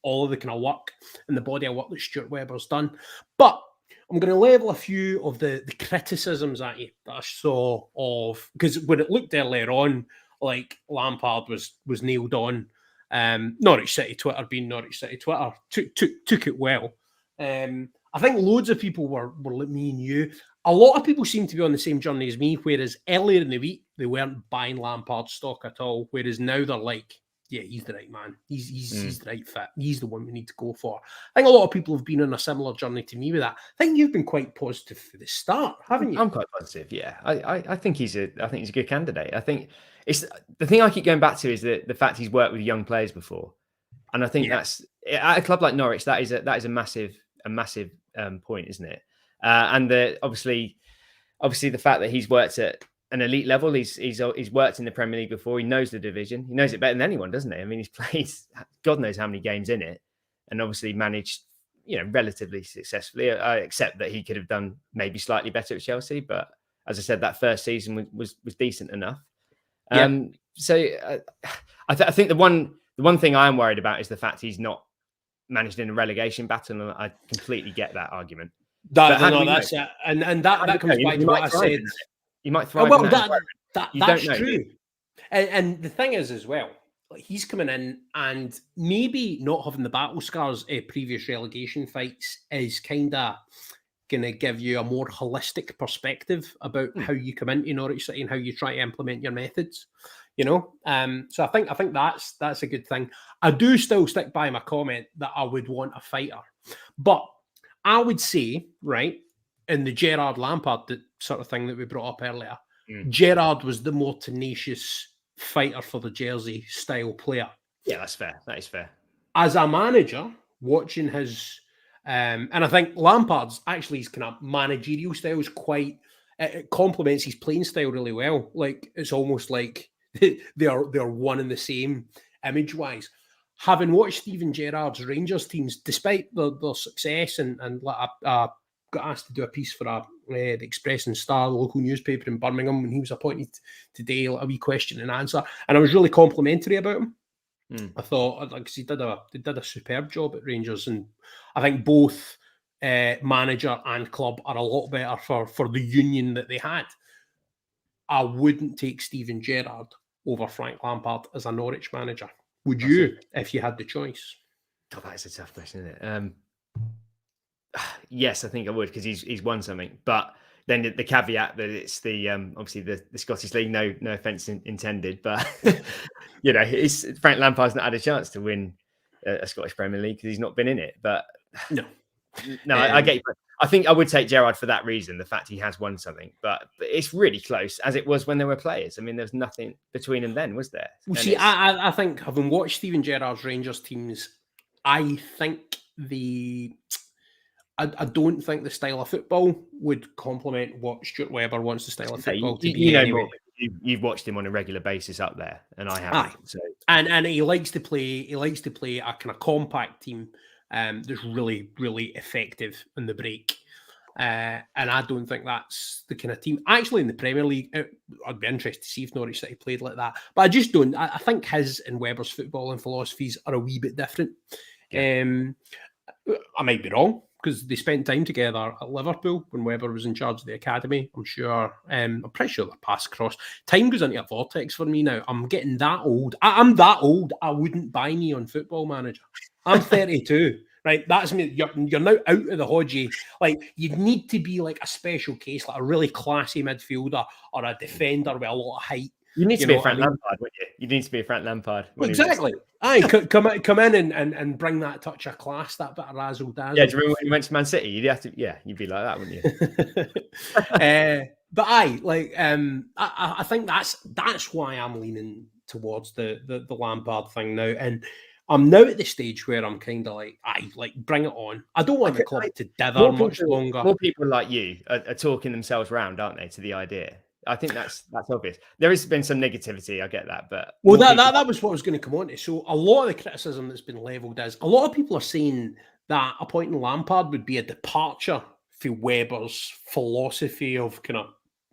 all of the kind of work and the body of work that Stuart Webber's done. But I'm going to level a few of the criticisms at you that I saw of, because when it looked earlier on like Lampard was nailed on, Norwich City Twitter being Norwich City Twitter took it well. I think loads of people were like me and you. A lot of people seem to be on the same journey as me, whereas earlier in the week they weren't buying Lampard stock at all, whereas now they're like, yeah, he's the right man. He's the right fit. He's the one we need to go for. I think a lot of people have been on a similar journey to me with that. I think you've been quite positive for the start, haven't you?
I'm quite positive. Yeah, I think he's a good candidate. I think it's the thing I keep going back to is the fact he's worked with young players before, and I think that's at a club like Norwich that is a massive point, isn't it? And obviously the fact that he's worked at an elite level. He's worked in the Premier League before. He knows the division. He knows it better than anyone, doesn't he? I mean, he's played God knows how many games in it, and obviously managed, relatively successfully. I accept that he could have done maybe slightly better at Chelsea, but as I said, that first season was decent enough. So I think the one thing I am worried about is the fact he's not managed in a relegation battle, and I completely get that argument.
That's it, and that comes back to what I said.
You might thrive.
Well, that's true. And the thing is, as well, like, he's coming in, and maybe not having the battle scars of previous relegation fights is kind of going to give you a more holistic perspective about how you come into Norwich City and how you try to implement your methods. So I think that's a good thing. I do still stick by my comment that I would want a fighter, but I would say, right, in the Gerrard Lampard sort of thing that we brought up earlier, Gerrard was the more tenacious fighter for the jersey style player.
Yeah, that's fair. That is fair.
As a manager, watching his, and I think Lampard's actually his kind of managerial style is it complements his playing style really well. Like, it's almost like they're one and the same image wise. Having watched Steven Gerrard's Rangers teams, despite their success, and I got asked to do a piece for the Express and Star, the local newspaper in Birmingham, when he was appointed today, a wee question and answer, and I was really complimentary about him. I thought, like, he did a superb job at Rangers, and I think both manager and club are a lot better for the union that they had. I wouldn't take Steven Gerrard over Frank Lampard as a Norwich manager. Would you, if you had the choice?
Oh, that is a tough question, isn't it? Yes, I think I would, because he's won something. But then the caveat that it's the obviously the Scottish League. No offense intended, but Frank Lampard's not had a chance to win a Scottish Premier League because he's not been in it. But no, I get you. I think I would take Gerrard for that reason, the fact he has won something. But it's really close, as it was when there were players. I mean, there was nothing between them then, was there?
Well, see, I think, having watched Steven Gerrard's Rangers teams, I think I don't think the style of football would complement what Stuart Webber wants the style of football to be. Anyway.
You've watched him on a regular basis up there, and I haven't. So.
And he likes to play. He likes to play a kind of compact team that's really, really effective in the break. And I don't think that's the kind of team. Actually, in the Premier League, I'd be interested to see if Norwich City played like that. But I just don't. I think his and Webber's football and philosophies are a wee bit different. Yeah. I might be wrong, because they spent time together at Liverpool when Webber was in charge of the academy. I'm sure. I'm pretty sure they're pass across. Time goes into a vortex for me now. I'm getting that old. I'm that old. I wouldn't buy me on Football Manager. I'm 32. Right, that's me. You're now out of the Hodgie. Like, you'd need to be like a special case, like a really classy midfielder or a defender with a lot of height.
You need to be a Frank Lampard, wouldn't you? You need to be a Frank Lampard.
Exactly. Aye, come in and bring that touch of class, that bit of razzle dazzle.
Yeah, do you remember when you went to Man City? You'd have to, you'd be like that, wouldn't
you? But I think that's why I'm leaning towards the Lampard thing now. And I'm now at the stage where I'm kind of like, bring it on. I don't want the club to dither much longer.
More people like you are talking themselves round, aren't they, to the idea? I think that's obvious. There has been some negativity, I get that, but
that was what I was going to come on to. So a lot of the criticism that's been levelled is a lot of people are saying that appointing Lampard would be a departure for Webber's philosophy of kind of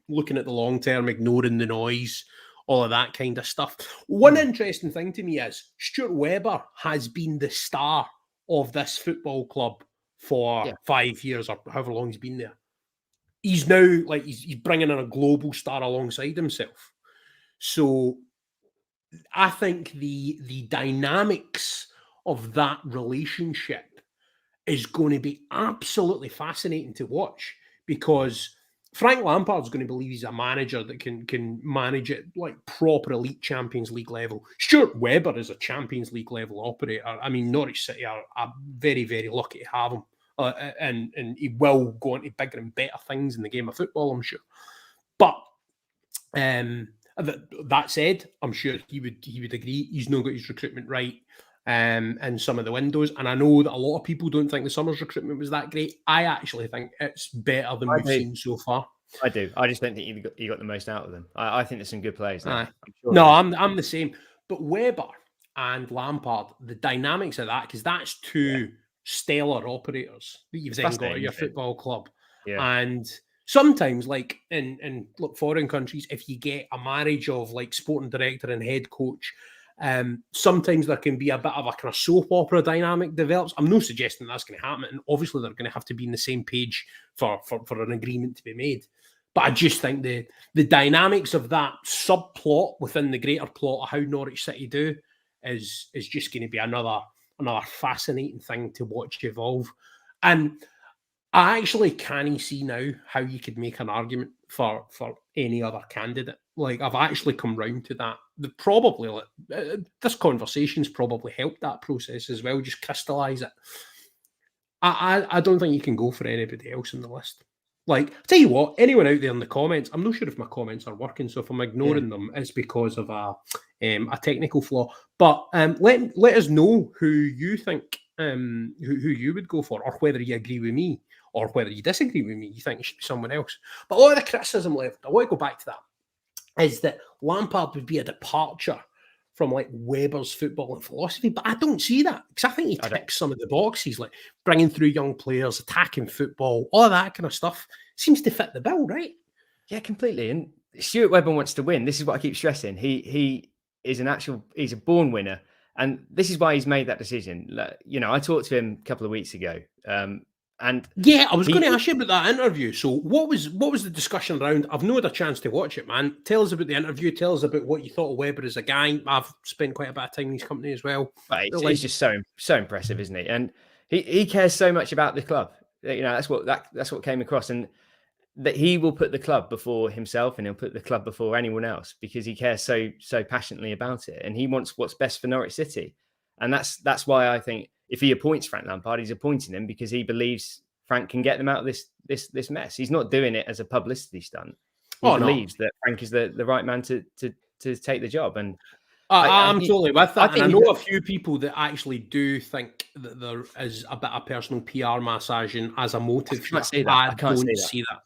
looking at the long term, ignoring the noise, all of that kind of stuff. One interesting thing to me is Stuart Webber has been the star of this football club for 5 years or however long he's been there. He's now he's bringing in a global star alongside himself. So I think the dynamics of that relationship is going to be absolutely fascinating to watch, because Frank Lampard's going to believe he's a manager that can manage it like proper elite Champions League level. Stuart Webber is a Champions League level operator. I mean, Norwich City are very, very lucky to have him. And he will go on to bigger and better things in the game of football, I'm sure. But that said, I'm sure he would agree he's not got his recruitment right in some of the windows. And I know that a lot of people don't think the summer's recruitment was that great. I actually think it's better than we've seen so far.
I do. I just don't think you got the most out of them. I think there's some good players there.
I'm the same. But Webber and Lampard, the dynamics of that, because that's two stellar operators that you've then got at your football club. Yeah. And sometimes, like in foreign countries, if you get a marriage of like sporting director and head coach, sometimes there can be a bit of a kind of soap opera dynamic develops. I'm not suggesting that's going to happen, and obviously they're going to have to be on the same page for an agreement to be made. But I just think the dynamics of that subplot within the greater plot of how Norwich City do is just going to be another fascinating thing to watch evolve. And I actually can't see now how you could make an argument for any other candidate. Like, I've actually come round to that. This conversation's probably helped that process as well, just crystallise it. I don't think you can go for anybody else in the list. Like, I'll tell you what, anyone out there in the comments, I'm not sure if my comments are working, so if I'm ignoring them, it's because of a technical flaw. But let us know who you think, who you would go for, or whether you agree with me, or whether you disagree with me, you think it should be someone else. But a lot of the criticism left, I want to go back to that, is that Lampard would be a departure from like Webber's football and philosophy, but I don't see that, because I think he ticks some of the boxes, like bringing through young players, attacking football, all of that kind of stuff seems to fit the bill, right?
Yeah, completely. And Stuart Webber wants to win. This is what I keep stressing. He is he's a born winner, and this is why he's made that decision. You know, I talked to him a couple of weeks ago, and
I was going to ask you about that interview. So what was the discussion around? I've not had a chance to watch it, man. Tell us about the interview. Tell us about what you thought of Webber as a guy. I've spent quite a bit of time in his company as well.
Right, he's just so impressive, isn't he? And he cares so much about the club. You know, that's what came across, and that he will put the club before himself, and he'll put the club before anyone else, because he cares so passionately about it, and he wants what's best for Norwich City. And that's why I think if he appoints Frank Lampard, he's appointing him because he believes Frank can get them out of this mess. He's not doing it as a publicity stunt. He believes that Frank is the right man to take the job. And
I'm totally with that. And I know a few people that actually do think that there is a bit of personal PR massaging as a motive.
I don't see that.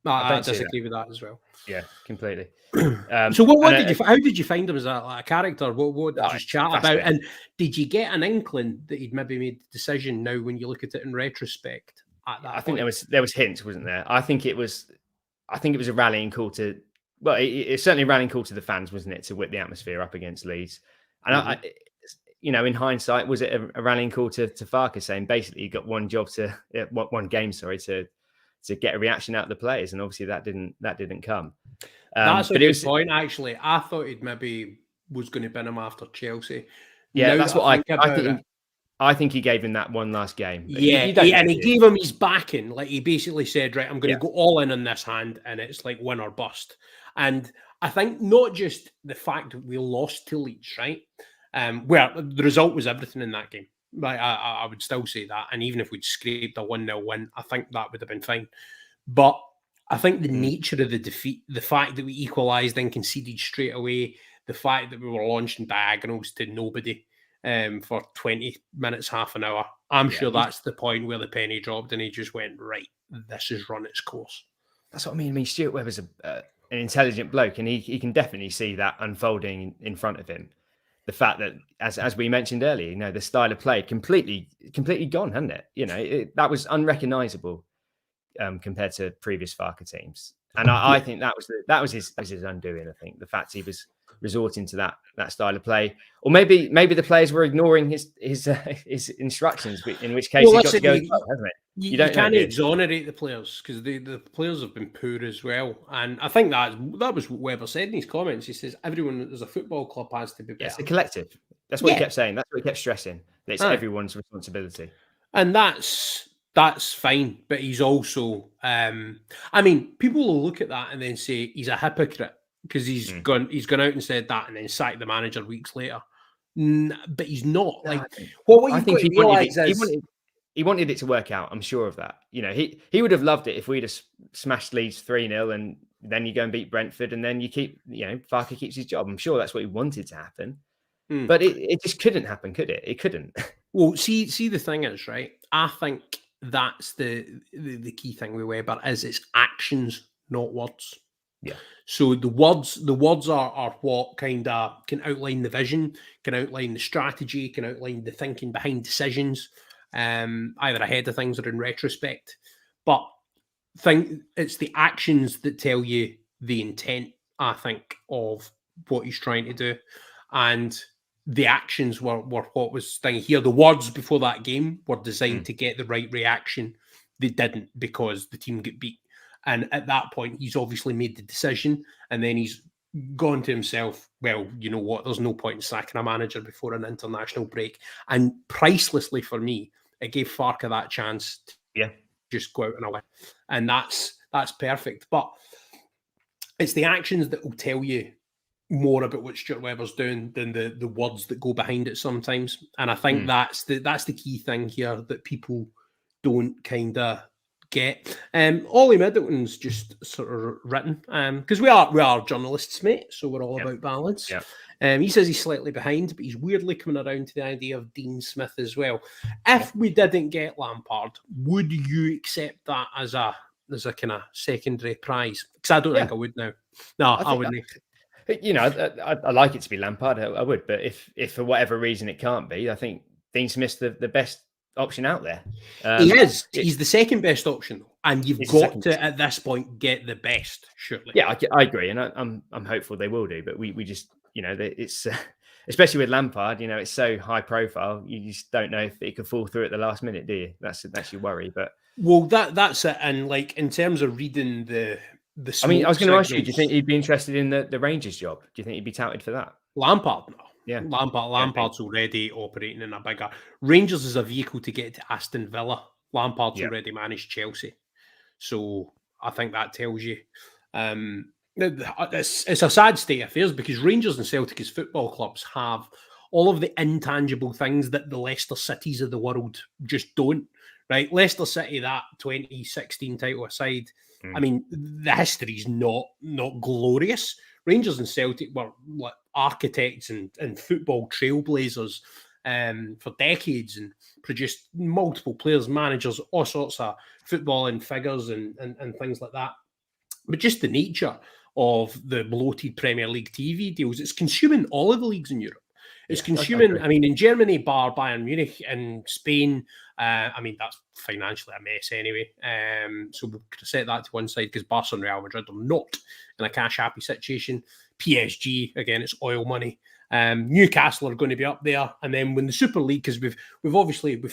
I disagree with that as well.
Yeah, completely.
So how did you find him as a character? What did you chat about? And did you get an inkling that he'd maybe made the decision now when you look at it in retrospect? at that
I think
point.
there was hints, wasn't there? I think it was a rallying call to. Well, it's certainly a rallying call to the fans, wasn't it, to whip the atmosphere up against Leeds? And in hindsight, was it a rallying call to Farke saying basically you got one game, to get a reaction out of the players, and obviously that didn't come.
That's a good point, actually. I thought he'd maybe was going to bin him after Chelsea.
Yeah,
now
that's what I think. I think he gave him that one last game.
Yeah, and he gave him his backing. Like, he basically said, right, I'm going to go all in on this hand, and it's like win or bust. And I think not just the fact that we lost to Leeds, right? Where the result was everything in that game. Like, I would still say that. And even if we'd scraped a 1-0 win, I think that would have been fine. But I think the nature of the defeat, the fact that we equalised and conceded straight away, the fact that we were launching diagonals to nobody for 20 minutes, half an hour, I'm sure that's the point where the penny dropped and he just went, right, this has run its course.
That's what I mean. Stuart Webber's an intelligent bloke, and he can definitely see that unfolding in front of him. The fact that, as we mentioned earlier, the style of play completely gone, hadn't it? That was unrecognisable compared to previous Farke teams, and I think that was his undoing. I think the fact he was resorting to that style of play, or maybe the players were ignoring his instructions, in which case he got to go, hasn't it?
You can't exonerate the players, because the players have been poor as well. And I think that was what Webber said in his comments. He says everyone as a football club has to be better.
It's a collective. That's what he kept saying. That's what he kept stressing. That it's everyone's responsibility.
And that's fine. But he's also, people will look at that and then say he's a hypocrite because he's gone out and said that and then sacked the manager weeks later. But he's not.
He wanted it to work out. I'm sure of that. He would have loved it if we'd have smashed Leeds 3-0 and then you go and beat Brentford and then you keep, Farke keeps his job. I'm sure that's what he wanted to happen. But it just couldn't happen, could it? It couldn't.
Well, see, the thing is, right? I think that's the key thing with Webber is it's actions, not words.
Yeah.
So the words are what kind of can outline the vision, can outline the strategy, can outline the thinking behind decisions. Either ahead of things or in retrospect, but it's the actions that tell you the intent, I think, of what he's trying to do, and the actions were what was thing here. The words before that game were designed to get the right reaction. They didn't, because the team get beat, and at that point, he's obviously made the decision, and then he's gone to himself, well, you know what? There's no point in sacking a manager before an international break, and pricelessly for me, it gave Farke that chance to just go out and away. And that's perfect. But it's the actions that will tell you more about what Stuart Webber's doing than the words that go behind it sometimes. And I think that's the key thing here that people don't kind of get. Ollie Middleton's just sort of written, because we are journalists, mate, so we're all about balance.
Yeah.
He says he's slightly behind, but he's weirdly coming around to the idea of Dean Smith as well. If we didn't get Lampard, would you accept that as a kind of secondary prize? Because I don't think I would now. No, I wouldn't.
I like it to be Lampard. I would, but if for whatever reason it can't be, I think Dean Smith's the best option out there.
He is. He's the second best option, and you've got to at this point get the best. Surely.
Yeah, I agree, and I'm hopeful they will do. But we just. It's especially with Lampard, it's so high profile. You just don't know if it could fall through at the last minute, do you? That's your worry. But
that's it. And like in terms of reading the
I mean, I was going to ask you, do you think he'd be interested in the Rangers job? Do you think he'd be touted for that?
Lampard, no.
Yeah,
Lampard's already operating in a bigger. Rangers is a vehicle to get to Aston Villa. Lampard's already managed Chelsea, so I think that tells you. It's a sad state of affairs because Rangers and Celtic as football clubs have all of the intangible things that the Leicester Cities of the world just don't, right? Leicester City, that 2016 title aside, I mean, the history's not glorious. Rangers and Celtic were like architects and football trailblazers for decades and produced multiple players, managers, all sorts of footballing figures and things like that. But just the nature of the bloated Premier League TV deals, it's consuming all of the leagues in Europe. It's consuming. I mean, in Germany, bar Bayern Munich, and Spain, I mean, that's financially a mess anyway. So we'll set that to one side because Barca and Real Madrid are not in a cash-happy situation. PSG, again, it's oil money. Newcastle are going to be up there. And then when the Super League, because we've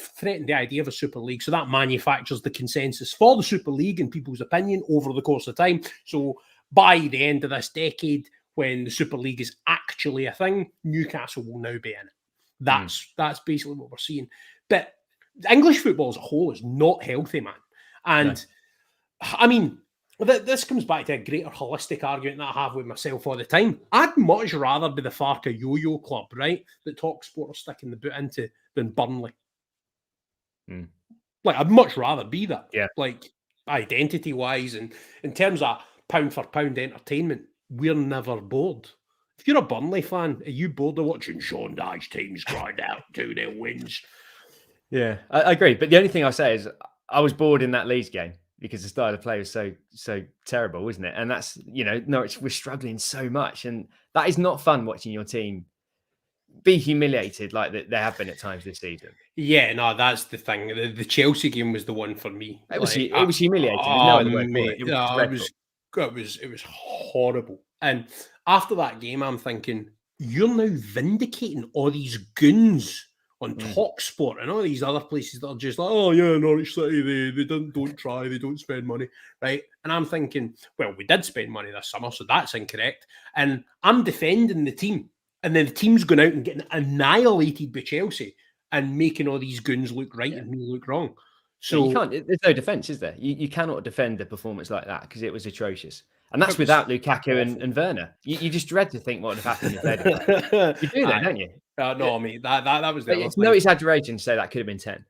threatened the idea of a Super League, so that manufactures the consensus for the Super League in people's opinion over the course of time. So by the end of this decade, when the Super League is actually a thing, Newcastle will now be in it. That's basically what we're seeing. But English football as a whole is not healthy, man. And I mean, this comes back to a greater holistic argument that I have with myself all the time. I'd much rather be the Farke yo-yo club, right, that TalkSport are sticking the boot into than Burnley. Like, I'd much rather be that.
Yeah.
Like, identity-wise and in terms of pound-for-pound entertainment, we're never bored. If you're a Burnley fan, are you bored of watching Sean Dyche teams grind out 2-0 wins?
Yeah, I agree. But the only thing I say is I was bored in that Leeds game because the style of play was so terrible, isn't it? And that's, Norwich was struggling so much. And that is not fun watching your team be humiliated like they have been at times this season.
Yeah, no, that's the thing. The Chelsea game was the one for me.
It was humiliating. There's no other word for it.
It was horrible. And after that game, I'm thinking, you're now vindicating all these goons on TalkSport and all these other places that are just like, oh yeah, Norwich City, they don't try, they don't spend money, right? And I'm thinking, well, we did spend money this summer, so that's incorrect. And I'm defending the team, and then the team's going out and getting annihilated by Chelsea and making all these goons look right and me look wrong. So
you can't. There's no defence, is there? You cannot defend a performance like that because it was atrocious. And that's without Lukaku and Werner. You just dread to think what would have happened if they'd have. You do that, don't you?
No, mate, that was the
It's no exaggeration to say that could have been 10.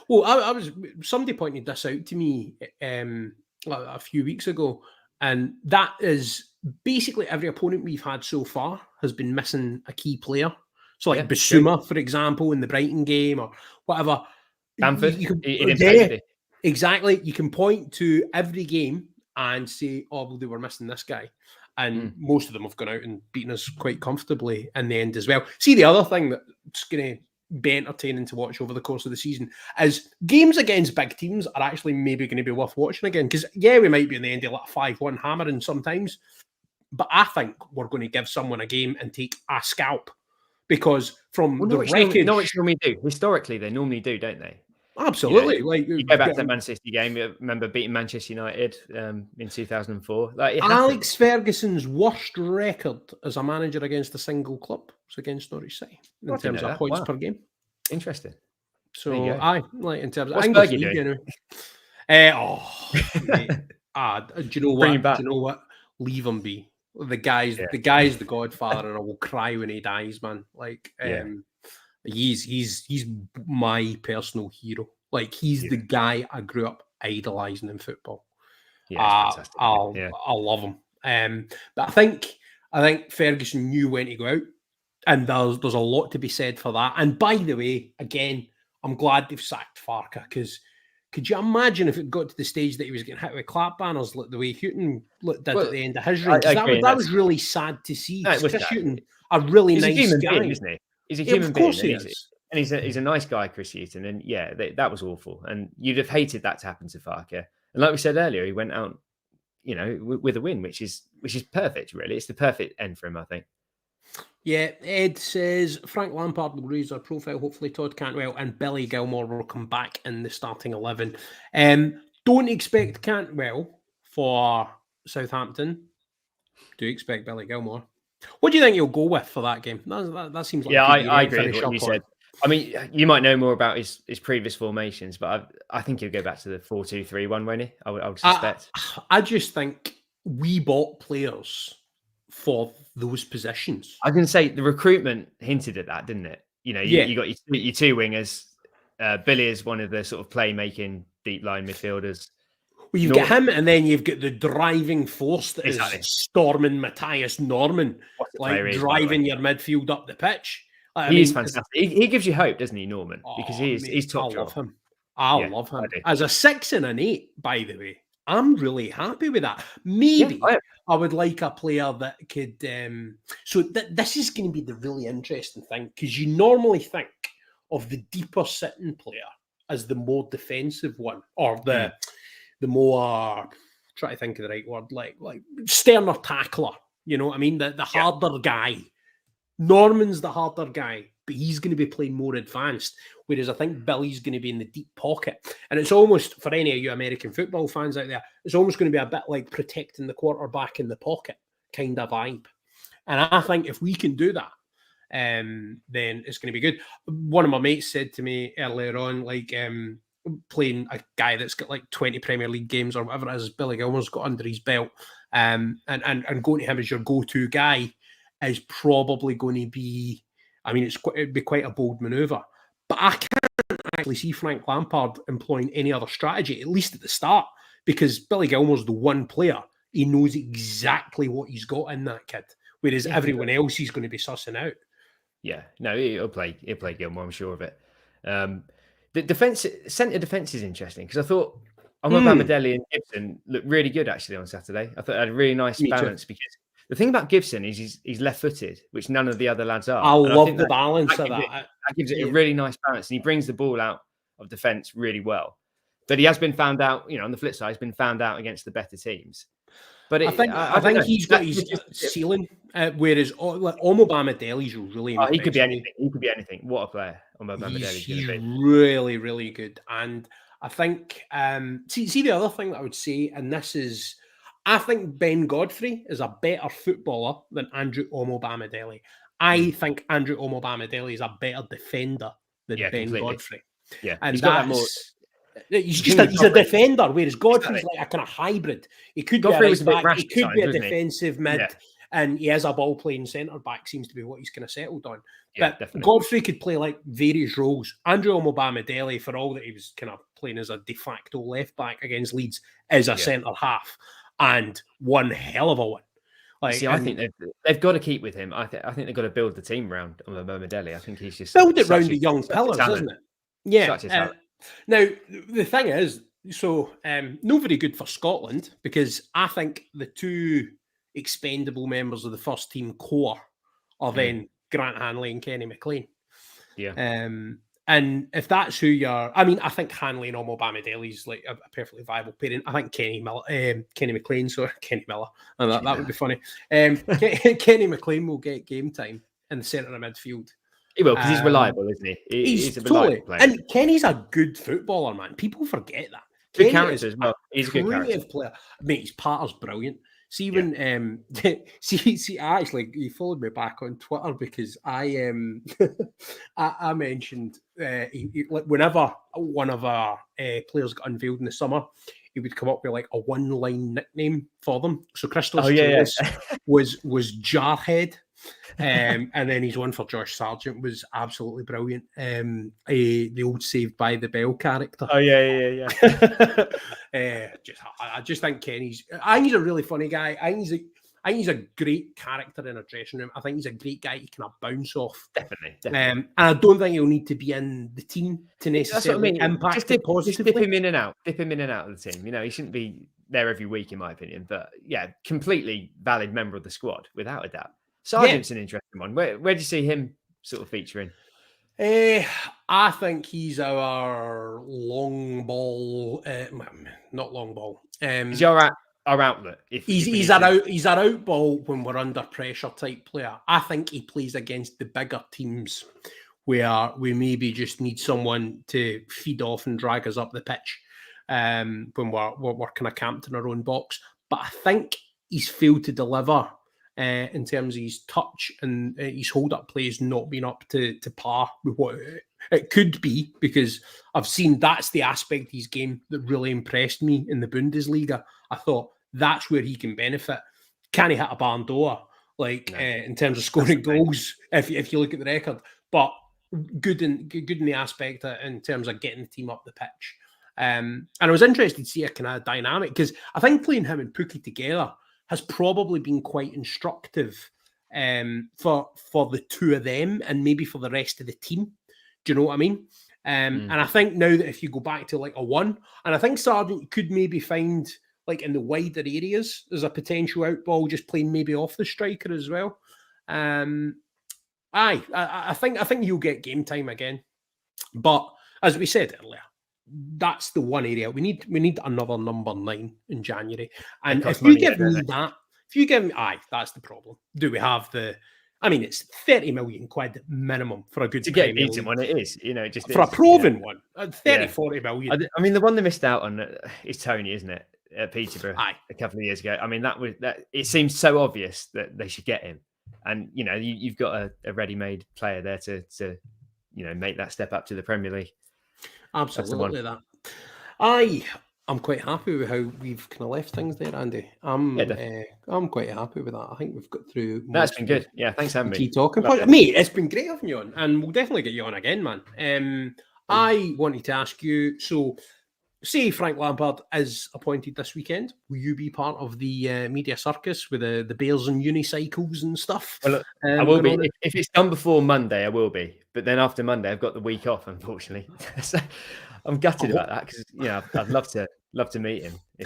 Well, somebody pointed this out to me a few weeks ago, and that is basically every opponent we've had so far has been missing a key player. So like Bissouma, for example, in the Brighton game or whatever.
Bamford,
exactly. You can point to every game and say, oh, well, they were missing this guy. And most of them have gone out and beaten us quite comfortably in the end as well. See, the other thing that's going to be entertaining to watch over the course of the season is games against big teams are actually maybe going to be worth watching again. Because, we might be in the end of like 5-1 hammering sometimes. But I think we're going to give someone a game and take a scalp. Because from the record...
Norwich normally do. Historically, they normally do, don't they?
Absolutely.
You go back to that Man City game. You remember beating Manchester United in 2004.
Alex Ferguson's worst record as a manager against a single club was against Norwich City in terms of points per game.
Interesting.
So in terms of
what's
English
Fergie
League,
doing?
Do you know what? Do you know what? Leave him be. The guy's the Godfather, and I will cry when he dies, man. He's my personal hero. Like, he's the guy I grew up idolizing in football. Yeah, fantastic. I love him. But I think Ferguson knew when to go out, and there's a lot to be said for that. And by the way, again, I'm glad they've sacked Farke, because could you imagine if it got to the stage that he was getting hit with clap banners like the way Houghton did at the end of his reign? That was really sad to see. Chris Houghton, a really nice guy,
being, isn't he? He's a human being, and he's a nice guy, Chris Houghton. And that was awful. And you'd have hated that to happen to Farke. And like we said earlier, he went out, with a win, which is perfect. Really, it's the perfect end for him, I think.
Yeah, Ed says Frank Lampard will raise our profile. Hopefully Todd Cantwell and Billy Gilmore will come back in the starting 11. Don't expect Cantwell for Southampton. Do expect Billy Gilmore. What do you think he'll go with for that game? That seems like
I agree with what you said. I mean, you might know more about his previous formations, but I think he'll go back to the 4-2-3-1, won't he? I would suspect.
I just think we bought players for those positions.
I can say the recruitment hinted at that, didn't it? You got your two wingers. Billy is one of the sort of playmaking deep line midfielders.
Well, you've got him, and then you've got the driving force that is storming Matthias Norman, driving your midfield up the pitch.
He's fantastic. He gives you hope, doesn't he, Norman? Because he's top.
I love him. I love him. As a 6 and an 8, by the way. I'm really happy with that. Maybe I would like a player that could. This is going to be the really interesting thing, because you normally think of the deeper sitting player as the more defensive one, or the more, try to think of the right word, like sterner tackler. You know what I mean? The harder guy. Norman's the harder guy, but he's going to be playing more advanced. Whereas I think Billy's going to be in the deep pocket. And it's almost, for any of you American football fans out there, it's almost going to be a bit like protecting the quarterback in the pocket kind of vibe. And I think if we can do that, then it's going to be good. One of my mates said to me earlier on, playing a guy that's got like 20 Premier League games or whatever it is, Billy Gilmore's got under his belt, and going to him as your go-to guy is probably going to be, it'd be quite a bold manoeuvre. But I can't actually see Frank Lampard employing any other strategy, at least at the start, because Billy Gilmore's the one player. He knows exactly what he's got in that kid, whereas everyone else he's going to be sussing out.
Yeah, no, he'll play Gilmore, I'm sure of it. The centre defence is interesting, because I thought Bamadelli and Gibson looked really good actually on Saturday. I thought they had a really nice balance, because the thing about Gibson is he's left-footed, which none of the other lads are.
I love the balance of that.
That gives it a really nice balance, and he brings the ball out of defence really well. But he has been found out, on the flip side, he's been found out against the better teams. But
I think he's got his ceiling, whereas Omo Bamadelli's really
he could be anything. He could be anything. What a player Omo Bamadelli's going to be.
Really, really good. And I think, see the other thing that I would say, and this is, I think Ben Godfrey is a better footballer than Andrew Omo Bamadelli. I think Andrew Omo Bamadelli is a better defender than Ben Godfrey.
Yeah,
and he's a defender, whereas Godfrey's like a kind of hybrid. He could be a defensive mid, and he has a ball playing centre back. Seems to be what he's kind of settled on. But definitely. Godfrey could play like various roles. Andrew Omo Bamadelli, for all that he was kind of playing as a de facto left back against Leeds, is a centre half, and one hell of a one.
I think they've got to keep with him. I think they've got to build the team around Bamadelli. I think he's just
build it around the young pillars, isn't it? Yeah. Now the thing is, not very good for Scotland, because I think the two expendable members of the first team core are then Grant Hanley and Kenny McLean.
Yeah.
And if that's who you're, I think Hanley and Omo Bamadelli's like a perfectly viable pairing. I think Kenny McLean, and that would be funny. Kenny McLean will get game time in the centre of midfield.
He will, because he's reliable, isn't he? He's a reliable player.
And Kenny's a good footballer, man. People forget that.
Good character as well. He's a good creative
player. Mate, his partner's brilliant. See when actually he followed me back on Twitter, because I mentioned whenever one of our players got unveiled in the summer, he would come up with like a one-line nickname for them. So Christos was Jarhead. And then his one for Josh Sargent was absolutely brilliant. The old Saved by the Bell character.
Oh yeah.
I just think Kenny's. I think he's a really funny guy. I think he's a great character in a dressing room. I think he's a great guy you can bounce off.
Definitely.
And I don't think he'll need to be in the team to necessarily impact it positively.
Just dip him in and out. Dip him in and out of the team. He shouldn't be there every week, in my opinion. But yeah, completely valid member of the squad, without a doubt. Sargent's an interesting one. Where do you see him sort of featuring?
I think he's our long ball, not long ball.
He's our outlet.
He's our out ball when we're under pressure type player. I think he plays against the bigger teams where we maybe just need someone to feed off and drag us up the pitch when we're kind of camped in our own box. But I think he's failed to deliver in terms of his touch, and his hold-up play has not been up to par with what it could be, because I've seen that's the aspect of his game that really impressed me in the Bundesliga. I thought that's where he can benefit. Can he hit a barn door, in terms of scoring goals, if you look at the record? But good in the aspect in terms of getting the team up the pitch. And I was interested to see a kind of dynamic, because I think playing him and Pukki together has probably been quite instructive for the two of them, and maybe for the rest of the team. Do you know what I mean? And I think now that if you go back to like a one, and I think Sargent could maybe find like in the wider areas. There's a potential out ball just playing maybe off the striker as well. I think you'll get game time again. But as we said earlier, that's the one area we need another number 9 in January. And if you give me that, that's the problem. Do we have the? I mean, it's 30 million quid minimum for a good
to get a decent one. It is, just
for a proven one. 40 million.
I mean, the one they missed out on is Tony, isn't it? At Peterborough a couple of years ago. I mean, that it seems so obvious that they should get him, and you've got a ready-made player there to make that step up to the Premier League.
Absolutely that. I'm quite happy with how we've kind of left things there, Andy. I'm quite happy with that. I think we've got through.
That's been good. Yeah, thanks for having me.
Keep talking, mate. It's been great having you on, and we'll definitely get you on again, man. I wanted to ask you. So, say Frank Lampard is appointed this weekend, will you be part of the media circus with the Bears and unicycles and stuff?
Well, look, I will be. If it's done before Monday, I will be. But then after Monday, I've got the week off, unfortunately. So I'm gutted about that because I'd love to meet him.
Do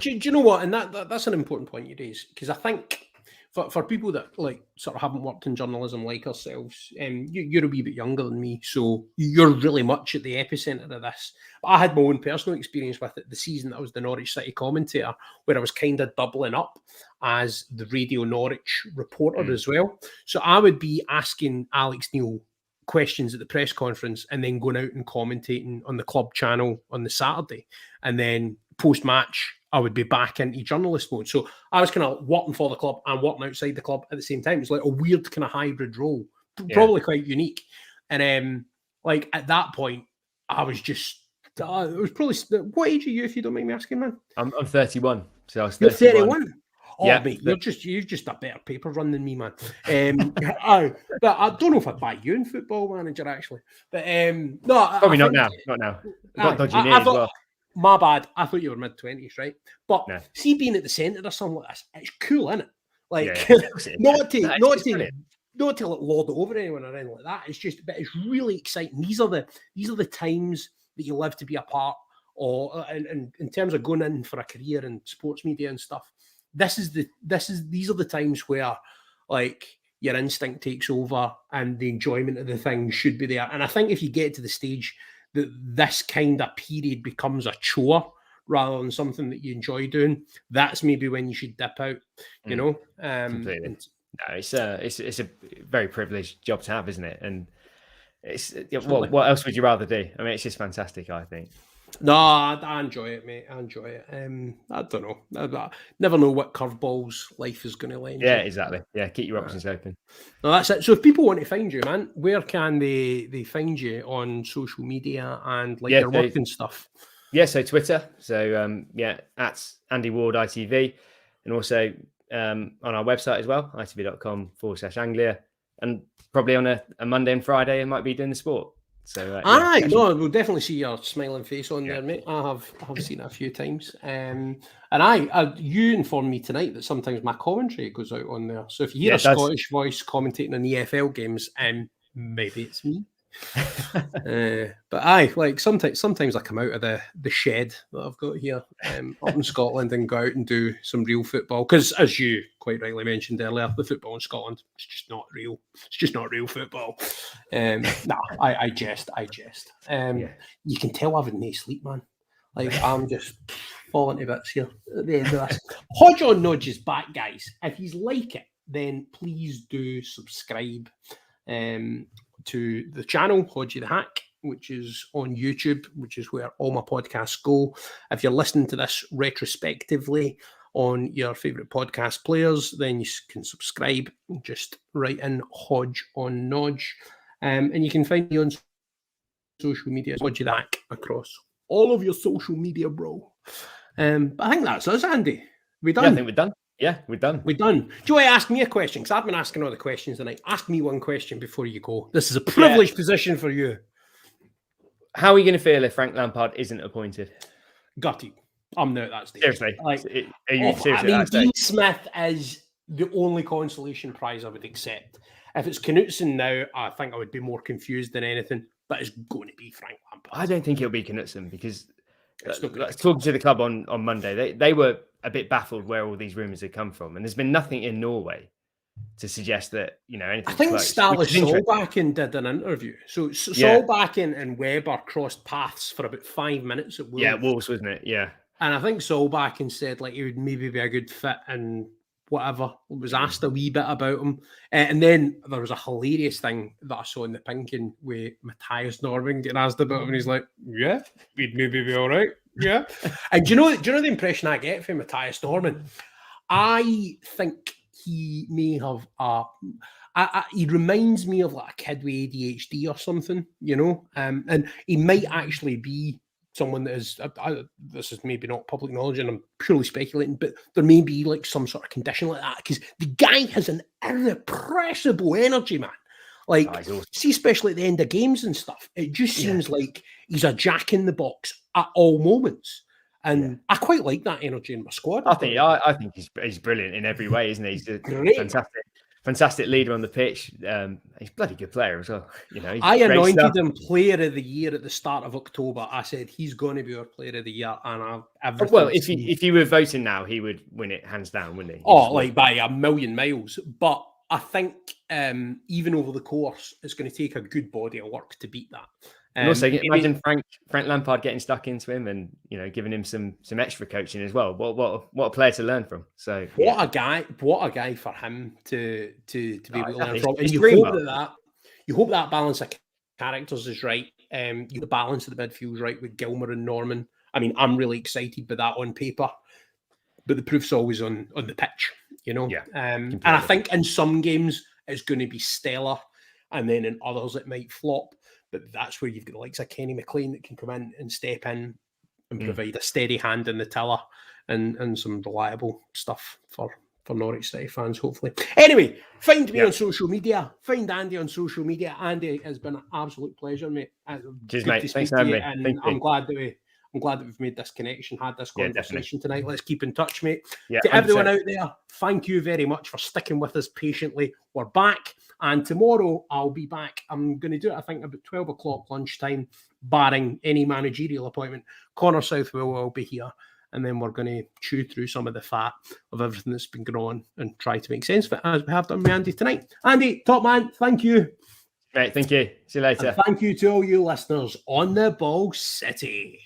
you know what? And that's an important point you raise, because I think for people that sort of haven't worked in journalism like ourselves, you're a wee bit younger than me, so you're really much at the epicenter of this. But I had my own personal experience with it the season that I was the Norwich City commentator, where I was kind of doubling up as the Radio Norwich reporter as well. So I would be asking Alex Neil questions at the press conference and then going out and commentating on the club channel on the Saturday, and then post-match I would be back into journalist mode. So I was kind of working for the club and working outside the club at the same time. It's like a weird kind of hybrid role, probably quite unique. And at that point, I was just, it was probably, what age are you, if you don't mind me asking, man?
I'm 31, so I was
31. You're 31? Oh,
yeah,
mate, you're just a better paper run than me, man. But I don't know if I'd buy you in Football Manager, actually. But no,
probably not now. Not now. Got dodgy knee as well.
My bad. I thought you were mid-20s, right? But see, being at the centre of something like this, it's cool, isn't it? Not to lord it over anyone or anything like that. It's just, but it's really exciting. These are the times that you live to be a part, or in terms of going in for a career in sports media and stuff. These are the times where your instinct takes over and the enjoyment of the thing should be there. And I think if you get to the stage that this kind of period becomes a chore rather than something that you enjoy doing, that's maybe when you should dip out,
Completely. No, it's a very privileged job to have, isn't it? And it's what else would you rather do? I mean, it's just fantastic, I think.
No, I enjoy it, mate. I enjoy it. I don't know. I never know what curveballs life is going to land.
Yeah, exactly. Yeah, keep your options open.
No, that's it. So if people want to find you, man, where can they find you on social media and your work and stuff?
Yeah, so Twitter. So at Andy Ward ITV, and also on our website as well, itv.com/Anglia, and probably on a Monday and Friday, I might be doing the sport. So
we'll definitely see your smiling face on there, mate. I have seen it a few times. And you informed me tonight that sometimes my commentary goes out on there. So if you hear a Scottish voice commentating on EFL games, maybe it's me. But sometimes I come out of the shed that I've got here up in Scotland and go out and do some real football, because as you quite rightly mentioned earlier, the football in Scotland is just not real. It's just not real football. I jest. You can tell I've had no sleep, man. I'm just falling to bits here at the end of this. Hodge On Nodge is back, guys. If you like it, then please do subscribe to the channel, Hodgeythehack, which is on YouTube, which is where all my podcasts go. If you're listening to this retrospectively on your favourite podcast players, then you can subscribe. Just write in Hodge On Nodge. And you can find me on social media, Hodgeythehack, across all of your social media, bro. But I think that's us, Andy. We done?
Yeah, I think we're done. Yeah, we're done.
We're done. Do you want to ask me a question? Because I've been asking all the questions tonight. Ask me one question before you go. This is a privileged position for you.
How are you going to feel if Frank Lampard isn't appointed?
Gutted. I'm not at that stage.
Seriously? Are you seriously
Dean Smith is the only consolation prize I would accept. If it's Knutson now, I think I would be more confused than anything. But it's going to be Frank Lampard.
I don't think it'll be Knutson, because Talking to the club on Monday, they were a bit baffled where all these rumours had come from, and there's been nothing in Norway to suggest that anything.
I think Ståle Solbakken did an interview. So Solbakken and Weber crossed paths for about 5 minutes at Wolves.
Yeah, Wolves, wasn't it? Yeah.
And I think Solbakken said he would maybe be a good fit and whatever. Was asked a wee bit about him. And then there was a hilarious thing that I saw in the Pinking with Matthias Norman getting asked about him, and he's like, yeah, we'd maybe be all right. Yeah. And do you know the impression I get from Matthias Norman? I think he may have he reminds me of a kid with ADHD or something, and he might actually be someone that is, this is maybe not public knowledge and I'm purely speculating, but there may be some sort of condition like that, because the guy has an irrepressible energy, man. Awesome. See, especially at the end of games and stuff, it just seems like he's a jack in the box at all moments. And I quite like that energy in my squad.
I think he's brilliant in every way, isn't he? He's a fantastic leader on the pitch. He's a bloody good player as well.
I anointed him Player of the Year at the start of October. I said he's going to be our Player of the Year, and
if you were voting now, he would win it hands down, wouldn't he?
By a million miles. But I think even over the course, it's going to take a good body of work to beat that.
And also, imagine Frank Lampard getting stuck into him and giving him some extra coaching as well. What a player to learn from. So
what a guy for him to be able to learn from. And you hope that balance of characters is right. The balance of the midfield is right with Gilmour and Norman. I mean, I'm really excited by that on paper, but the proof's always on the pitch. And I think in some games it's going to be stellar, and then in others it might flop. But that's where you've got the likes of Kenny McLean that can come in and step in and provide a steady hand in the tiller and some reliable stuff for Norwich City fans, hopefully. Anyway, find me on social media. Find Andy on social media. Andy, it's been an absolute pleasure, mate.
Cheers, mate. Thanks for having me.
And I'm glad that we've made this connection, had this conversation tonight. Let's keep in touch, mate.
Yeah,
to everyone out there, thank you very much for sticking with us patiently. We're back, and tomorrow I'll be back. I'm going to do it, I think, about 12 o'clock lunchtime, barring any managerial appointment. Connor Southwell will be here, and then we're going to chew through some of the fat of everything that's been going on and try to make sense of it, as we have done with Andy tonight. Andy, top man, thank you.
Right, thank you. See you later.
And thank you to all you listeners on the Ball City.